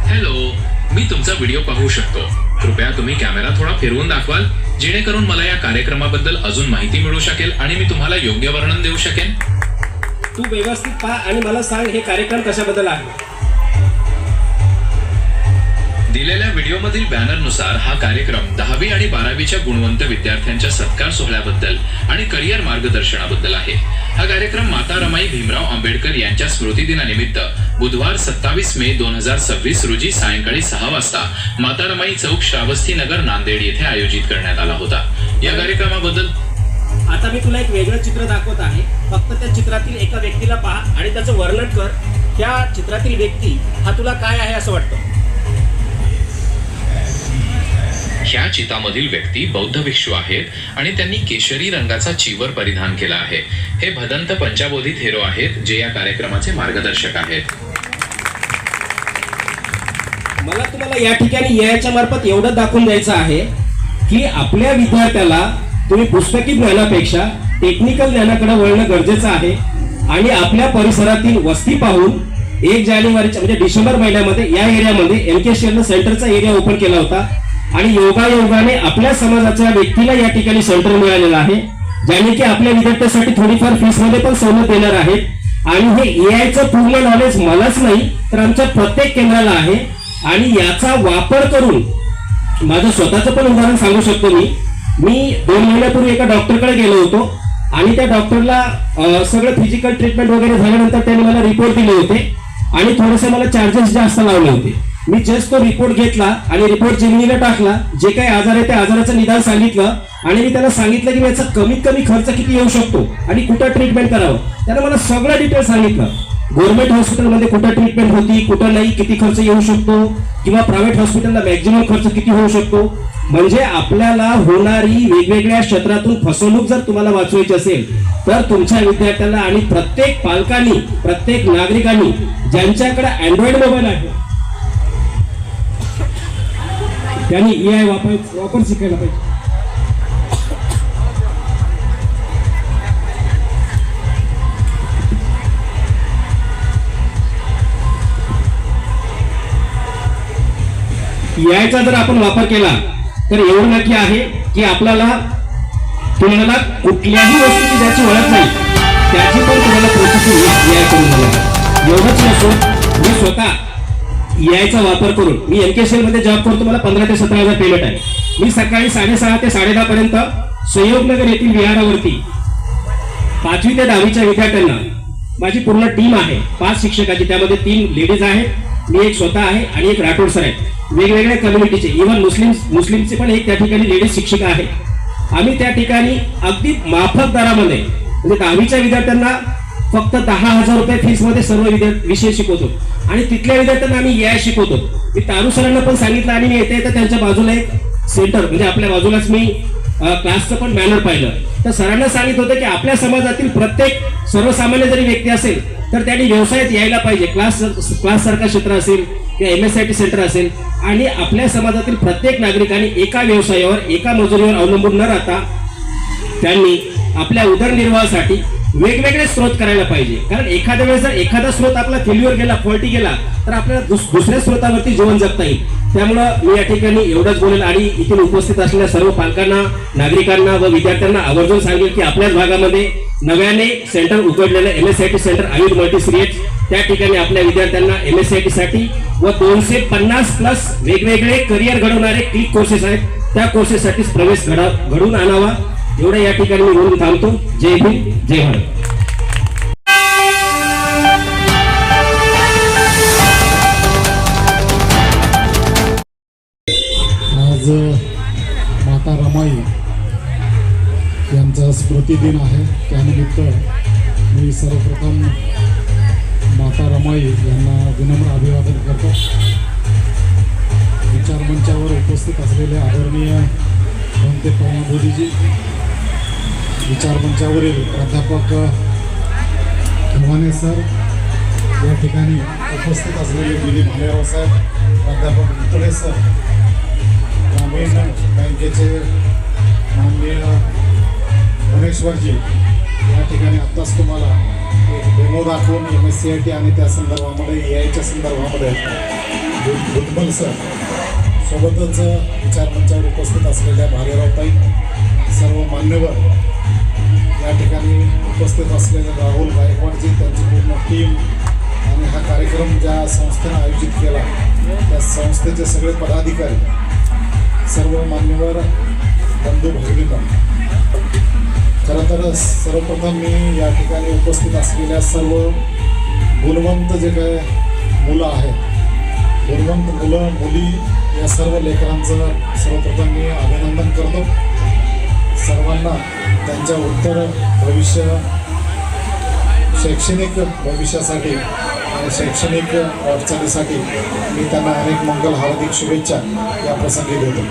हॅलो, मी तुमचा व्हिडिओ पाहू शकतो. कृपया तुम्ही कॅमेरा थोडा फिरवून दाखवाल जेणेकरून मला या कार्यक्रमाबद्दल अजून माहिती मिळू शकेल आणि मी तुम्हाला योग्य वर्णन देऊ शकेन. तू व्यवस्थित पहा आणि मला सांग हे कार्यक्रम कशाबद्दल आहे. दिलेल्या व्हिडिओमधील बॅनरनुसार हा कार्यक्रम 10वी आणि 12वीच्या गुणवंत विद्यार्थ्यांच्या सत्कार सोहळ्याबद्दल आणि करिअर मार्गदर्शनाबद्दल आहे. हा कार्यक्रम माता रमाई भीमराव आंबेडकर यांच्या स्मृतिदिनानिमित्त बुधवार 27 मे 2026 रोजी सायंकाळी 6 वाजता माता रमाई चौक श्रावस्तीनगर नांदेड येथे आयोजित करण्यात आला होता. या कार्यक्रमाबद्दल आता मी तुला एक वेगळं चित्र दाखवत आहे. फक्त त्या चित्रातील एका व्यक्तीला पहा आणि त्याचं वर्णन कर. त्या चित्रातील व्यक्ती हा तुला काय आहे असं वाटतं? ह्या चितामधील व्यक्ती बौद्ध भिक्षू आहेत आणि त्यांनी केशरी रंगाचा चिवर परिधान केला आहे. हे भदंत पंचाबोधी थेरो आहेत जे या कार्यक्रमाचे मार्गदर्शक आहेत. मला तुम्हाला या ठिकाणी याच्या मार्फत एवढं दाखवून द्यायचं आहे की आपल्या विद्यार्थ्याला तुम्ही पुस्तकी ज्ञानापेक्षा टेक्निकल ज्ञानाकडे वळणं गरजेचं आहे. आणि आपल्या परिसरातील वस्ती पाहून 1 जानेवारीच्या म्हणजे डिसेंबर महिन्यामध्ये या एरियामध्ये MKCL सेंटरचा एरिया ओपन केला होता आणि योगायोगाने आपल्या समाजाच्या व्यक्तीला या ठिकाणी सेंटर मिळालेलं आहे, ज्याने की आपल्या विद्यार्थ्यांसाठी थोडीफार फीस मध्ये पण सवलत देणार आहेत. आणि हे AIचं पूर्ण नॉलेज मलाच नाही तर आमच्या प्रत्येक केंद्राला आहे. आणि याचा वापर करून माझं स्वतःचं पण उदाहरण सांगू शकतो. मी 2 महिन्यापूर्वी एका डॉक्टरकडे गेलो होतो आणि त्या डॉक्टरला सगळं फिजिकल ट्रीटमेंट वगैरे झाल्यानंतर त्यांनी मला रिपोर्ट दिले होते आणि थोडेसे मला चार्जेस जास्त लावले होते. मी जस्ट तो रिपोर्ट घेतला आणि रिपोर्ट जेमिनीला टाकला. जे काही आजार आहे त्या आजाराचं निदान सांगितलं आणि मी त्याला सांगितलं की याचा कमीत कमी खर्च किती येऊ शकतो आणि कुठं ट्रीटमेंट करावं. त्यानं मला सगळं डिटेल सांगितलं. गव्हर्नमेंट हॉस्पिटलमध्ये कुठं ट्रीटमेंट होती, कुठं नाही, किती खर्च येऊ शकतो, किंवा प्रायव्हेट हॉस्पिटलला मॅक्झिमम खर्च किती होऊ शकतो. म्हणजे आपल्याला होणारी वेगवेगळ्या क्षेत्रातून फसवणूक जर तुम्हाला वाचवायची असेल तर तुमच्या विद्यार्थ्याला आणि प्रत्येक पालकांनी, प्रत्येक नागरिकांनी ज्यांच्याकडे अँड्रॉइड मोबाईल आहे त्यांनी EI वापर शिकायला पाहिजे. EIचा जर आपण वापर केला तर एवढं नक्की आहे की आपल्याला तुम्हाला कुठल्याही वस्तूची ज्याची ओळख नाही त्याची पण तुम्हाला प्रोसेसिंग EI करून देणार. एवढंच नसून मी स्वतः EIचा वापर करून, मी MKCL मध्ये जॉब करतो, मला 15 ते 17,000 पेमेंट आहे. मी सकाळी 6:30 ते 10:30 पर्यंत संयोगनगर येथील विहारावरती 5वी ते 10वीच्या विद्यार्थ्यांना, माझी पूर्ण टीम आहे 5 शिक्षकाची, त्यामध्ये 3 लेडीज आहेत, मी एक स्वतः आहे आणि एक राठोड सर आहेत. वेगवेगळ्या कम्युनिटीचे, इव्हन मुस्लिमचे पण एक त्या ठिकाणी लेडीज शिक्षिका आहे. आम्ही त्या ठिकाणी अगदी माफक दरामध्ये, म्हणजे 10वीच्या विद्यार्थ्यांना फक्त 10,000 रुपये फीस मध्ये सर्व विषय शिकवतो आणि तिथल्या विद्यार्थ्यांना आम्ही EI शिकवतो. मी तारू सरांना पण सांगितलं आणि मी येता त्यांच्या बाजूला एक सेंटर, म्हणजे आपल्या बाजूलाच मी क्लासचं पण बॅनर पाहिलं, तर सरांना सांगितलं होतं की आपल्या समाजातील प्रत्येक सर्वसामान्य जरी व्यक्ती असेल तर त्यांनी व्यवसायात यायला पाहिजे. क्लास सारखा क्षेत्र असेल किंवा MSIT सेंटर असेल, आणि आपल्या समाजातील प्रत्येक नागरिकांनी एका व्यवसायावर, एका मजुरीवर अवलंबून न राहता त्यांनी आपल्या उदरनिर्वाहासाठी वेगवेगळे स्रोत करायला पाहिजे. कारण एखाद्या वेळेस जर एखादा स्रोत आपला फेल्युअर गेला, फॉल्टी गेला, तर आपल्याला दुसऱ्या स्रोतावरती जीवन जगता येईल. त्यामुळं मी या ठिकाणी एवढंच बोलेल आणि इथे उपस्थित असलेल्या सर्व पालकांना, नागरिकांना व विद्यार्थ्यांना आवर्जून सांगेल की आपल्याच भागामध्ये नव्याने सेंटर उघडलेलं MSIT सेंटर आयुध मल्टीसिरियट, त्या ठिकाणी आपल्या विद्यार्थ्यांना MSIT साठी व 250+ वेगवेगळे करिअर घडवणारे क्लिक कोर्सेस आहेत, त्या कोर्सेससाठी प्रवेश घडवून आणावा. एवढं या ठिकाणी मी बोलून थांबतो. जय हिंद, जय भारत. आज माता रमाई यांचा स्मृतिदिन आहे. त्यानिमित्त मी सर्वप्रथम माता रमाई यांना विनम्र अभिवादन करतो. विचारमंचावर उपस्थित असलेले आदरणीय पंते मोदीजी, विचारमंचावरील प्राध्यापक ठेवाने सर, या ठिकाणी उपस्थित असलेले दिलीप भालेराव साहेब, प्राध्यापक मुतळे सर, ग्रामीण बँकेचे माननीय गणेश्वरजी, या ठिकाणी आत्ताच तुम्हाला एक डेमो दाखवून MSCIT आणि त्या संदर्भामध्ये EIच्या संदर्भामध्ये भुजबल सर, सोबतच विचारमंचावर उपस्थित असलेल्या भालेरावताई, सर्व मान्यवर, या ठिकाणी उपस्थित असलेले राहुल गायकवाडजी, त्यांची पूर्ण टीम, आणि हा कार्यक्रम ज्या संस्थेनं आयोजित केला त्या संस्थेचे सगळे पदाधिकारी, सर्व मान्यवर, बंधू भगिनींनो, खरं तर सर्वप्रथम मी या ठिकाणी उपस्थित असलेल्या सर्व गुणवंत जे काय मुलं आहेत, गुणवंत मुलं मुली, या सर्व लेकरांचं सर्वप्रथम मी अभिनंदन करतो. सर्वांना त्यांच्या उत्तर भविष्य, शैक्षणिक भविष्यासाठी आणि शैक्षणिक वाटचालीसाठी मी त्यांना अनेक मंगल हार्दिक शुभेच्छा या प्रसंगी देतो.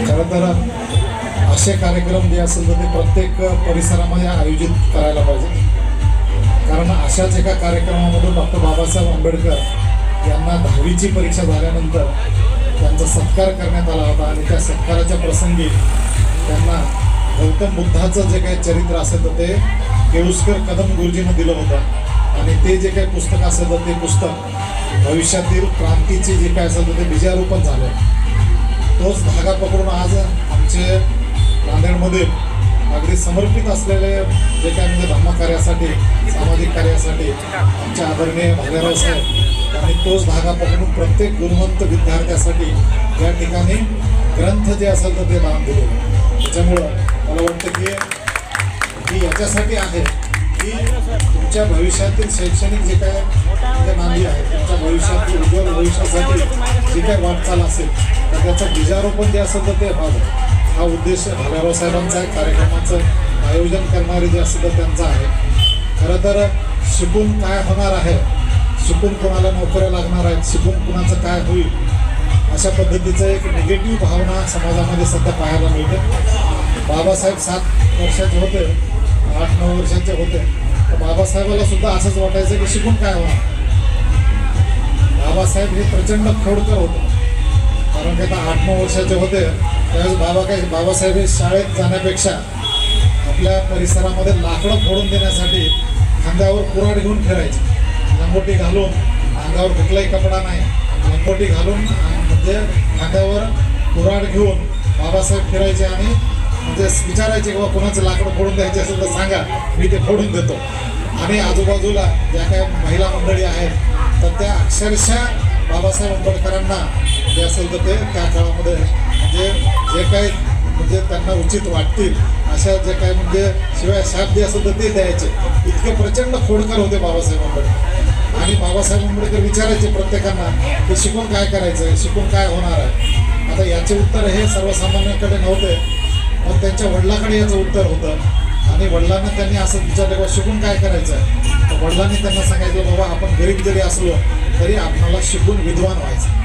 खरं तर असे कार्यक्रम जे असेल तर ते प्रत्येक परिसरामध्ये आयोजित करायला पाहिजे. कारण अशाच एका कार्यक्रमामधून डॉक्टर बाबासाहेब आंबेडकर यांना 10वीची परीक्षा झाल्यानंतर त्यांचा सत्कार करण्यात आला होता आणि त्या सत्काराच्या प्रसंगी त्यांना गौतम बुद्धाचं जे काही चरित्र असेल तर ते केळुस्कर कदम गुरुजीनं दिलं होतं आणि ते जे काही पुस्तक असेल तर ते पुस्तक भविष्यातील क्रांतीची जे काय असेल तर ते बीजारोपण झालं. तोच धागा पकडून आज आमचे नांदेडमध्ये अगदी समर्पित असलेले जे काय म्हणजे धर्मकार्यासाठी, सामाजिक कार्यासाठी आमच्या आदरणीय भालेराव साहेब त्यांनी तोच धागा पकडून प्रत्येक गुणवंत विद्यार्थ्यासाठी या ठिकाणी ग्रंथ जे असेल तर ते दान दिले. त्याच्यामुळं मला वाटतं की याच्यासाठी आहे की तुमच्या भविष्यातील शैक्षणिक जे काय म्हणजे नांदी आहे, तुमच्या भविष्यातील उज्ज्वल भविष्यासाठी जी काय वाटचाल असेल तर त्याचं बीजारोपण जे असेल तर ते व्हावं. हा उद्देश भालेराव साहेबांचा आहे. कार्यक्रमाचं आयोजन करणारे जे असेल तर त्यांचा आहे. खरं तर शिकून काय होणार आहे, शिकून कोणाला नोकऱ्या लागणार आहेत, शिकून कोणाचं काय होईल, अशा पद्धतीचं एक निगेटिव्ह भावना समाजामध्ये सध्या पाहायला मिळते. बाबासाहेब 7 वर्षाचे होते, 8-9 वर्षाचे होते, तर बाबासाहेबाला सुद्धा असंच वाटायचं की शिकून काय होणार. बाबासाहेब हे प्रचंड खोडकर होते, कारण की आता 8-9 वर्षाचे होते त्यावेळेस बाबासाहेब हे शाळेत जाण्यापेक्षा आपल्या परिसरामध्ये लाकडं फोडून देण्यासाठी खांद्यावर कुऱ्हाड घेऊन फिरायचे. लंगोटी घालून, अंगावर कुठलाही कपडा नाही, लंगोटी घालून म्हणजे खांद्यावर कुऱ्हाड घेऊन बाबासाहेब फिरायचे आणि म्हणजे विचारायचे की बाबा कोणाचं लाकडं फोडून द्यायचे असेल तर सांगा, मी ते फोडून देतो. आणि आजूबाजूला ज्या काही महिला मंडळी आहेत तर त्या अक्षरशः बाबासाहेब आंबेडकरांना जे असेल तर ते त्या काळामध्ये म्हणजे जे काही म्हणजे त्यांना उचित वाटतील अशा जे काही म्हणजे शिवाय शाप जे असेल तर ते द्यायचे. इतके प्रचंड खोडकर होते बाबासाहेब आंबेडकर. आणि बाबासाहेब आंबेडकर विचारायचे प्रत्येकांना की शिकून काय करायचं आहे, शिकून काय होणार आहे. आता याचे उत्तर हे सर्वसामान्यांकडे नव्हते, पण त्यांच्या वडिलांकडे याचं उत्तर होतं. आणि वडिलांना त्यांनी असं विचारलं बाबा शिकून काय करायचं आहे, तर वडिलांनी त्यांना सांगितलं बाबा आपण गरीब जरी असलो तरी आपल्याला शिकून विद्वान व्हायचं.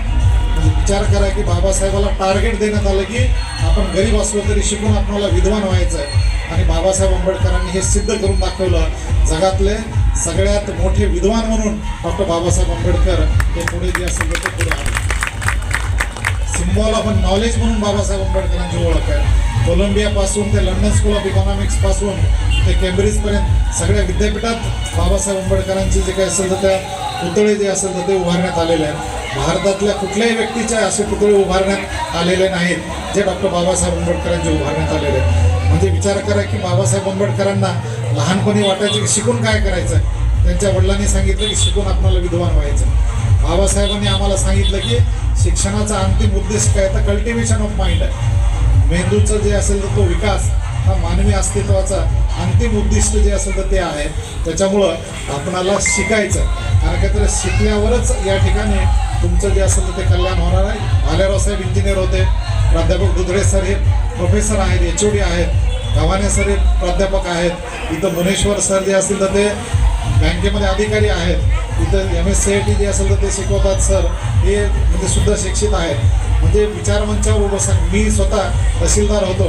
म्हणजे विचार करा की बाबासाहेबाला टार्गेट देण्यात आलं की आपण गरीब असलो तरी शिकून आपल्याला विद्वान व्हायचं आहे. आणि बाबासाहेब आंबेडकरांनी हे सिद्ध करून दाखवलं. जगातले सगळ्यात मोठे विद्वान म्हणून डॉक्टर बाबासाहेब आंबेडकर हे पुढे जे असेल ते पुढे आले. सिम्बॉल ऑफ नॉलेज म्हणून बाबासाहेब आंबेडकरांची ओळख आहे. कोलंबियापासून ते लंडन स्कूल ऑफ इकॉनॉमिक्सपासून ते केम्ब्रिजपर्यंत सगळ्या विद्यापीठात बाबासाहेब आंबेडकरांचे जे काही असेल तर त्या पुतळे जे असेल तर ते उभारण्यात आलेले आहेत. भारतातल्या कुठल्याही व्यक्तीचे असे पुतळे उभारण्यात आलेले नाहीत जे डॉक्टर बाबासाहेब आंबेडकरांचे उभारण्यात आलेले आहेत. म्हणजे विचार करा की बाबासाहेब आंबेडकरांना लहानपणी वाटायचे की शिकून काय करायचं आहे. त्यांच्या वडिलांनी सांगितलं की शिकून आपल्याला विद्वान व्हायचं. बाबासाहेबांनी आम्हाला सांगितलं की शिक्षणाचा अंतिम उद्देश काय तर कल्टिवेशन ऑफ माइंड आहे. मेंदूचं जे असेल तर तो विकास हा मानवी अस्तित्वाचा अंतिम उद्दिष्ट जे असेल तर ते आहे. त्याच्यामुळं आपणाला शिकायचं, कारण का तर शिकल्यावरच या ठिकाणी तुमचं जे असेल तर ते कल्याण होणार आहे. भालेराव साहेब इंजिनियर होते, प्राध्यापक दुधळे सर हे प्रोफेसर आहेत, HOD आहेत, गव्हाणे सर हे प्राध्यापक आहेत, इथं मुनेश्वर सर जे असतील तर ते बँकेमध्ये अधिकारी आहेत, इथं MSCIT जे असेल तर ते शिकवतात सर हे म्हणजे सुद्धा शिक्षित आहेत. म्हणजे विचारमंचावर उभं मी स्वतः तहसीलदार होतो.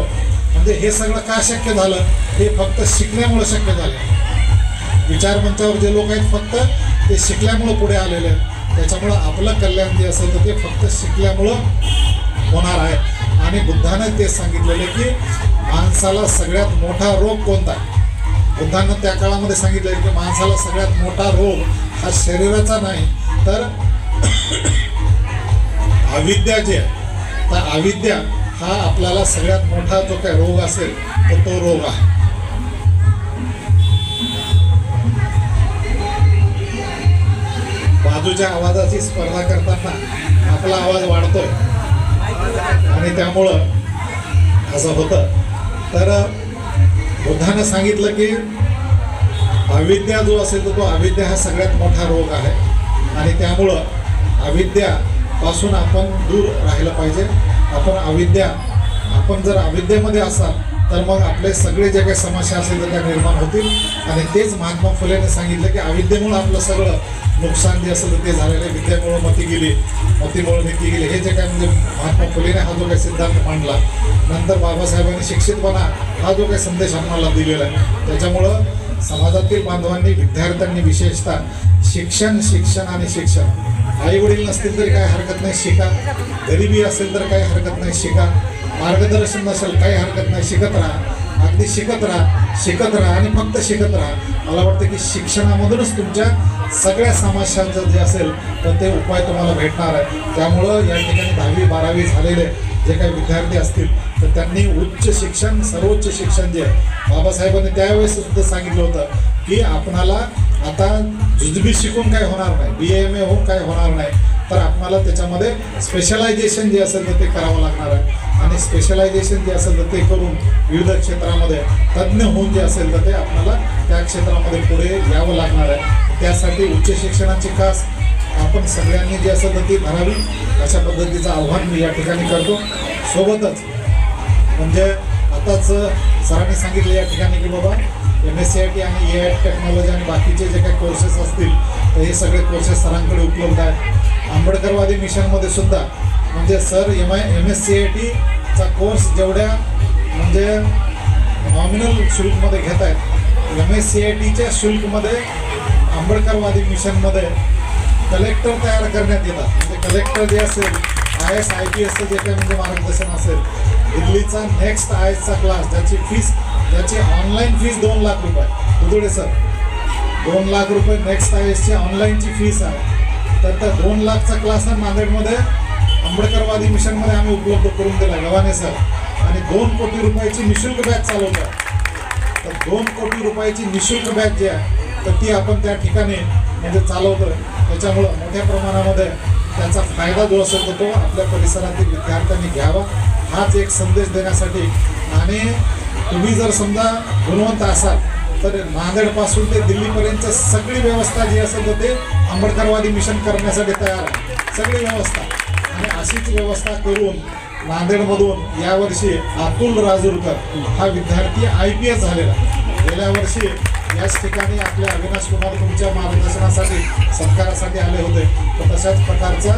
म्हणजे हे सगळं का शक्य झालं, हे फक्त शिकण्यामुळे शक्य झालं. विचारमंचावर जे लोक आहेत फक्त ते शिकल्यामुळं पुढे आलेले आहेत. त्याच्यामुळं आपलं कल्याण जे असेल तर ते फक्त शिकल्यामुळं होणार आहे. आणि बुद्धानं ते सांगितलेलं की माणसाला सगळ्यात मोठा रोग कोणता आहे. बुद्धानं त्या काळामध्ये सांगितलं की माणसाला सगळ्यात मोठा रोग हा शरीराचा नाही तर अविद्या जे आहे, तर अविद्या हा आपल्याला सगळ्यात मोठा जो काही रोग असेल तर तो रोग आहे. बाजूच्या आवाजाची स्पर्धा करताना आपला आवाज वाढतोय आणि त्यामुळं असं होतं. तर बुद्धानं सांगितलं की अविद्या जो असेल तर तो अविद्या हा सगळ्यात मोठा रोग आहे. आणि त्यामुळं अविद्यापासून आपण दूर राहिलं पाहिजे. आपण जर अविद्येमध्ये असाल तर मग आपले सगळे जे काही समस्या असेल तर त्या निर्माण होतील. आणि तेच महात्मा फुलेने सांगितलं की अविद्येमुळं आपलं सगळं नुकसान जे असेल तर ते झालेलं आहे. विद्येमुळं मती गेली, मतीमुळं नीती गेली, हे जे काय म्हणजे महात्मा फुलेने हा जो काही सिद्धांत मांडला. नंतर बाबासाहेबांनी शिक्षितपणा हा जो काही संदेश आम्हाला दिलेला आहे. त्याच्यामुळं समाजातील बांधवांनी, विद्यार्थ्यांनी विशेषतः शिक्षण आणि शिक्षण. आई वडील नसतील तरी काही हरकत नाही, शिका. गरिबी असेल तर काही हरकत नाही, शिका. मार्गदर्शन नसेल काही हरकत नाही, शिकत राहा. अगदी शिकत राहा आणि फक्त शिकत राहा. मला वाटतं की शिक्षणामधूनच तुमच्या सगळ्या समस्यांचं जे असेल तर ते उपाय तुम्हाला भेटणार आहे. त्यामुळं या ठिकाणी 10वी 12वी झालेले जे काही विद्यार्थी असतील तर त्यांनी उच्च शिक्षण, सर्वोच्च शिक्षण जे आहे, बाबासाहेबांनी त्यावेळेस सुद्धा सांगितलं होतं की आपणाला आता जुजबी शिकून काय होणार नाही, BA-MA होऊन काय होणार नाही, तर आपणाला त्याच्यामध्ये स्पेशलायझेशन जे असेल तर ते करावं लागणार आहे. आणि स्पेशलायझेशन जे असेल तर ते करून विविध क्षेत्रामध्ये तज्ज्ञ होऊन जे असेल तर ते आपल्याला त्या क्षेत्रामध्ये पुढे यावं लागणार आहे. त्यासाठी उच्च शिक्षणाची कास आपण सगळ्यांनी जे असेल तर ती धरावी, अशा पद्धतीचं आव्हान मी या ठिकाणी करतो. सोबतच म्हणजे आताच सरांनी सांगितलं या ठिकाणी की बाबा MSCIT आणि AI टेक्नॉलॉजी आणि बाकीचे जे काही कोर्सेस असतील तर हे सगळे कोर्सेस सरांकडे उपलब्ध आहेत. आंबेडकरवादी मिशनमध्ये सुद्धा म्हणजे सर MSCITचा कोर्स जेवढ्या म्हणजे नॉमिनल शुल्कमध्ये घेत आहेत, MSCITच्या शुल्कमध्ये आंबेडकरवादी मिशनमध्ये कलेक्टर तयार करण्यात येतात. म्हणजे कलेक्टर जे असेल, IAS IPSचं जे काही म्हणजे मार्गदर्शन असेल, दिल्लीचा नेक्स्ट IASचा क्लास ज्याची ऑनलाईन फीस 2 लाख रुपये, उदुडे सर 2 लाख रुपये नेक्स्ट IASची ऑनलाईनची फीस आहे. तर त्या 2 लाखचा क्लास हा नांदेडमध्ये आंबेडकरवादी मिशनमध्ये आम्ही उपलब्ध करून दिला गव्हाणे सर. आणि 2 कोटी रुपयाची निशुल्क बॅच चालवतो आहे. तर 2 कोटी रुपयाची निशुल्क बॅच जी आहे तर ती आपण त्या ठिकाणी म्हणजे चालवतो आहे. त्याच्यामुळं मोठ्या प्रमाणामध्ये त्याचा फायदा जो असेल तो आपल्या परिसरातील विद्यार्थ्यांनी घ्यावा, हाच एक संदेश देण्यासाठी. आणि तुम्ही जर समजा गुणवंत असाल तर नांदेडपासून ते दिल्लीपर्यंत सगळी व्यवस्था जी असेल तर ते आंबेडकरवादी मिशन करण्यासाठी तयार आहे, सगळी व्यवस्था. आणि अशीच व्यवस्था करून नांदेडमधून यावर्षी अतुल राजूरकर हा विद्यार्थी IPS झालेला. गेल्या वर्षी याच ठिकाणी आपल्या अविनाश कुमार तुमच्या मार्गदर्शनासाठी सत्कारासाठी आले होते. तर तशाच प्रकारचा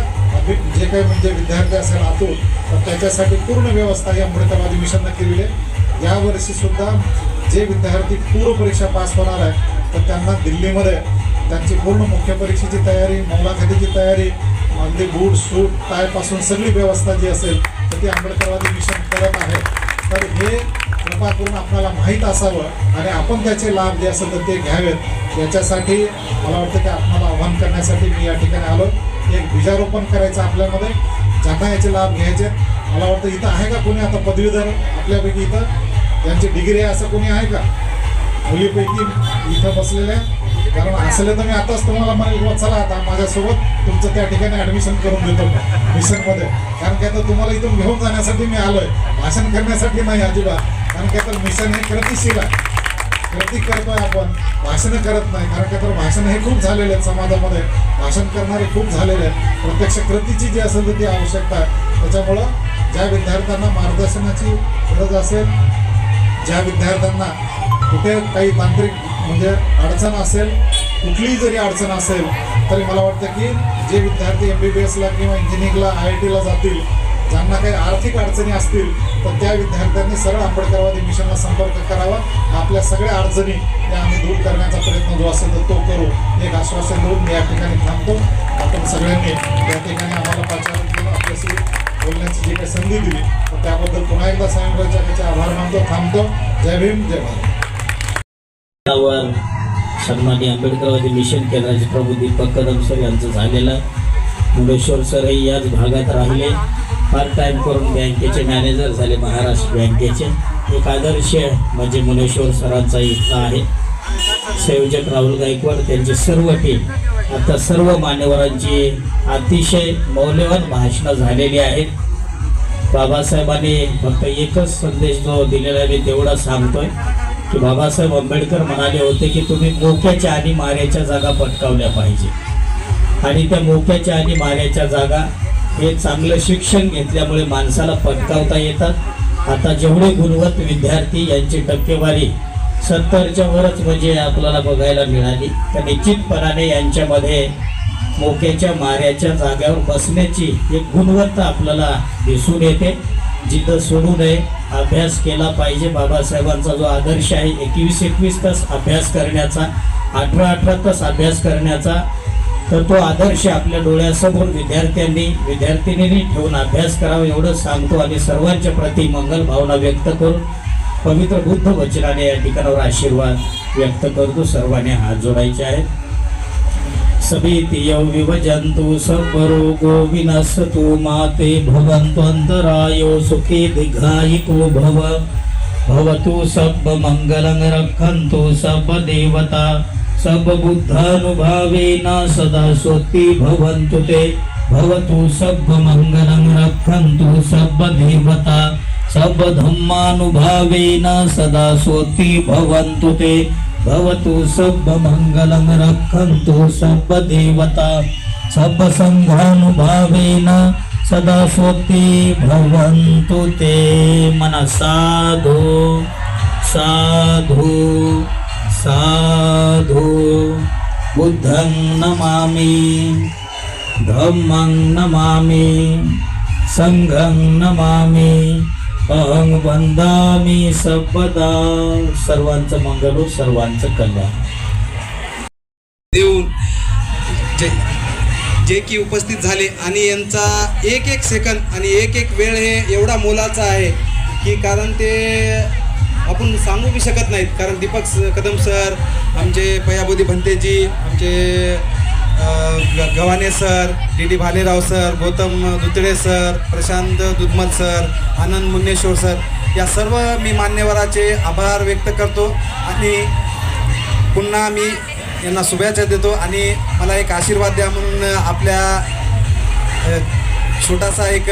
जे काही म्हणजे विद्यार्थी असेल अतुल, तर त्याच्यासाठी पूर्ण व्यवस्था या आंबेडकरवादी मिशननं केलेली आहे. यावर्षी सुद्धा जे विद्यार्थी पूर्व परीक्षा पास होणार आहे तर त्यांना दिल्लीमध्ये त्यांची पूर्ण मुख्य परीक्षेची तयारी, मुलाखतीची तयारी, अगदी बूट सूट टायपासून सगळी व्यवस्था जी असेल तर ती आंबेडकरवादी मिशन करत आहे. तर हे कृपा करून आपल्याला माहीत असावं आणि आपण त्याचे लाभ जे असेल तर ते घ्यावेत. याच्यासाठी मला वाटतं की आपल्याला आव्हान करण्यासाठी मी या ठिकाणी आलो. एक बीजारोपण करायचं आपल्यामध्ये, ज्यांना याचे लाभ घ्यायचे. मला वाटतं इथं आहे का कोणी आता पदवीधर आपल्यापैकी इथं त्यांची डिग्री आहे असं कोणी आहे का मुलीपैकी इथं बसलेल्या? कारण असले तर मी आताच तुम्हाला म्हणेल चला आता माझ्यासोबत तुमचं त्या ठिकाणी ॲडमिशन करून देतो मिशनमध्ये. कारण काय तर तुम्हाला इथून घेऊन जाण्यासाठी मी आलो आहे, भाषण करण्यासाठी नाही अजिबात. कारण काय तर मिशन हे कृतीशील आहे, कृती करतोय आपण, भाषणं करत नाही. कारण काय तर भाषण हे खूप झालेले आहेत समाजामध्ये, भाषण करणारे खूप झालेले आहेत. प्रत्यक्ष कृतीची जी असेल तर ती आवश्यकता आहे. त्याच्यामुळं ज्या विद्यार्थ्यांना मार्गदर्शनाची गरज असेल, ज्या विद्यार्थ्यांना कुठे काही तांत्रिक म्हणजे अडचण असेल, कुठलीही जरी अडचण असेल तरी मला वाटतं की जे विद्यार्थी MBBSला किंवा इंजिनिअरिंगला IITला जातील, ज्यांना काही आर्थिक अडचणी असतील तर त्या विद्यार्थ्यांनी सरळ आंबेडकरवादी मिशनला संपर्क करावा. आपल्या सगळ्या अडचणी त्या आम्ही दूर करण्याचा प्रयत्न जो असेल तर तो करू. एक आश्वासन देऊन मी या ठिकाणी थांबतो. आपण सगळ्यांनी या ठिकाणी आम्हाला पाचारण करून आपल्याशी बोलण्याची जी काही संधी दिली तर त्याबद्दल पुन्हा एकदा साहेबांचे आभार मानतो, थांबतो. जय भीम, जय भारत. सन्माननीय आंबेडकरवादी मिशन केंद्राचे प्रमुख दीपक कदम सर यांचं झालेलं. मुंडेश्वर सरही याच भागात राहिले, पार्ट टाईम करून बँकेचे मॅनेजर झाले, महाराष्ट्र बँकेचे. एक आदर्श म्हणजे मुंडेश्वर सरांचा इथला आहे. संयोजक राहुल गायकवाड, त्यांची सर्व टीम, आता सर्व मान्यवरांची अतिशय मौल्यवान भाषणं झालेली आहेत. बाबासाहेबांनी फक्त एकच संदेश जो दिलेला आहे मी तेवढा सांगतोय की बाबासाहेब आंबेडकर म्हणाले होते की तुम्ही मोक्याच्या आणि माऱ्याच्या जागा पटकावल्या पाहिजे. आणि त्या मोक्याच्या आणि माऱ्याच्या जागा हे चांगलं शिक्षण घेतल्यामुळे माणसाला पटकावता येतात. आता जेवढे गुणवंत विद्यार्थी यांची टक्केवारी 70च्या वरच म्हणजे आपल्याला बघायला मिळाली, तर निश्चितपणाने यांच्यामध्ये मोक्याच्या माऱ्याच्या जाग्यावर बसण्याची एक गुणवत्ता आपल्याला दिसून येते. जिद्द सोडू नये, अभ्यास केला पाहिजे. बाबासाहेबांचा जो आदर्श आहे 21-21 तास अभ्यास करण्याचा, 18-18 तास अभ्यास करण्याचा, तर तो आदर्श आपल्या डोळ्यासमोर विद्यार्थिनींनी ठेवून अभ्यास करावा एवढं सांगतो. आणि सर्वांच्या प्रति मंगल भावना व्यक्त करून पवित्र बुद्ध वचनाने या ठिकाणावर आशीर्वाद व्यक्त करतो. सर्वांनी हात जोडायचे आहेत. सभीतियो विभजन्तु सर्वरोगो विनश्यतु माते भवन्तु अन्तरायो सुखे दीर्घायिको भव भवतु सर्वमङ्गलं रक्षन्तु सर्वदेवता सर्वबुद्धानुभावेन सदा स्वस्ति भवन्तु ते भवतु सर्वमङ्गलं रक्षन्तु सर्वदेवता सर्वधर्मानुभावेन सदा स्वस्ति भवन्तु ते भवतु सर्वमङ्गलं रक्षन्तु सर्वदेवता सर्वसङ्घानुभावेन सदा स्वस्ति भवन्तु ते. मन साधु साधु साधु बुद्धं नमामि धम्मं नमामि संघं नमामि अहं वंदामि सर्वदा. सर्वांचं मंगल हो, सर्वांचं कल्याण. देऊन जे की उपस्थित झाले आणि यांचा एक एक सेकंद आणि एक एक वेळ हे एवढा मोलाचा आहे की कारण ते आपण सांगू बी शकत नाहीत. कारण दीपक कदम सर, आमचे पयाबोधी भंतेजी, आमचे Gavhane sir, D Bhalerao sir, Gautam Dutade sir, Prashant Dudhmal sir, Anand Munneshwar sir, या सर्व मी मान्यवराचे आभार व्यक्त करतो आणि पुन्हा मी यांना शुभेच्छा देतो. आणि मला एक आशीर्वाद द्या म्हणून आपल्या छोटासा एक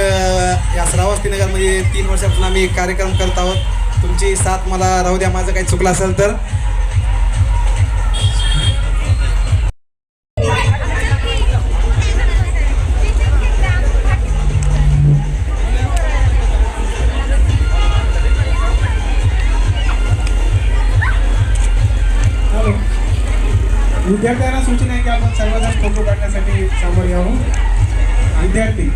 या श्रावस्तीनगरमध्ये 3 वर्षापासून आम्ही कार्यक्रम करत आहोत. तुमची साथ मला राहू द्या, माझं काही चुकलं असेल तर. विद्यार्थ्यांना सूचना आहे की आपण सर्वजण फोटो काढण्यासाठी समोर यावं. विद्यार्थी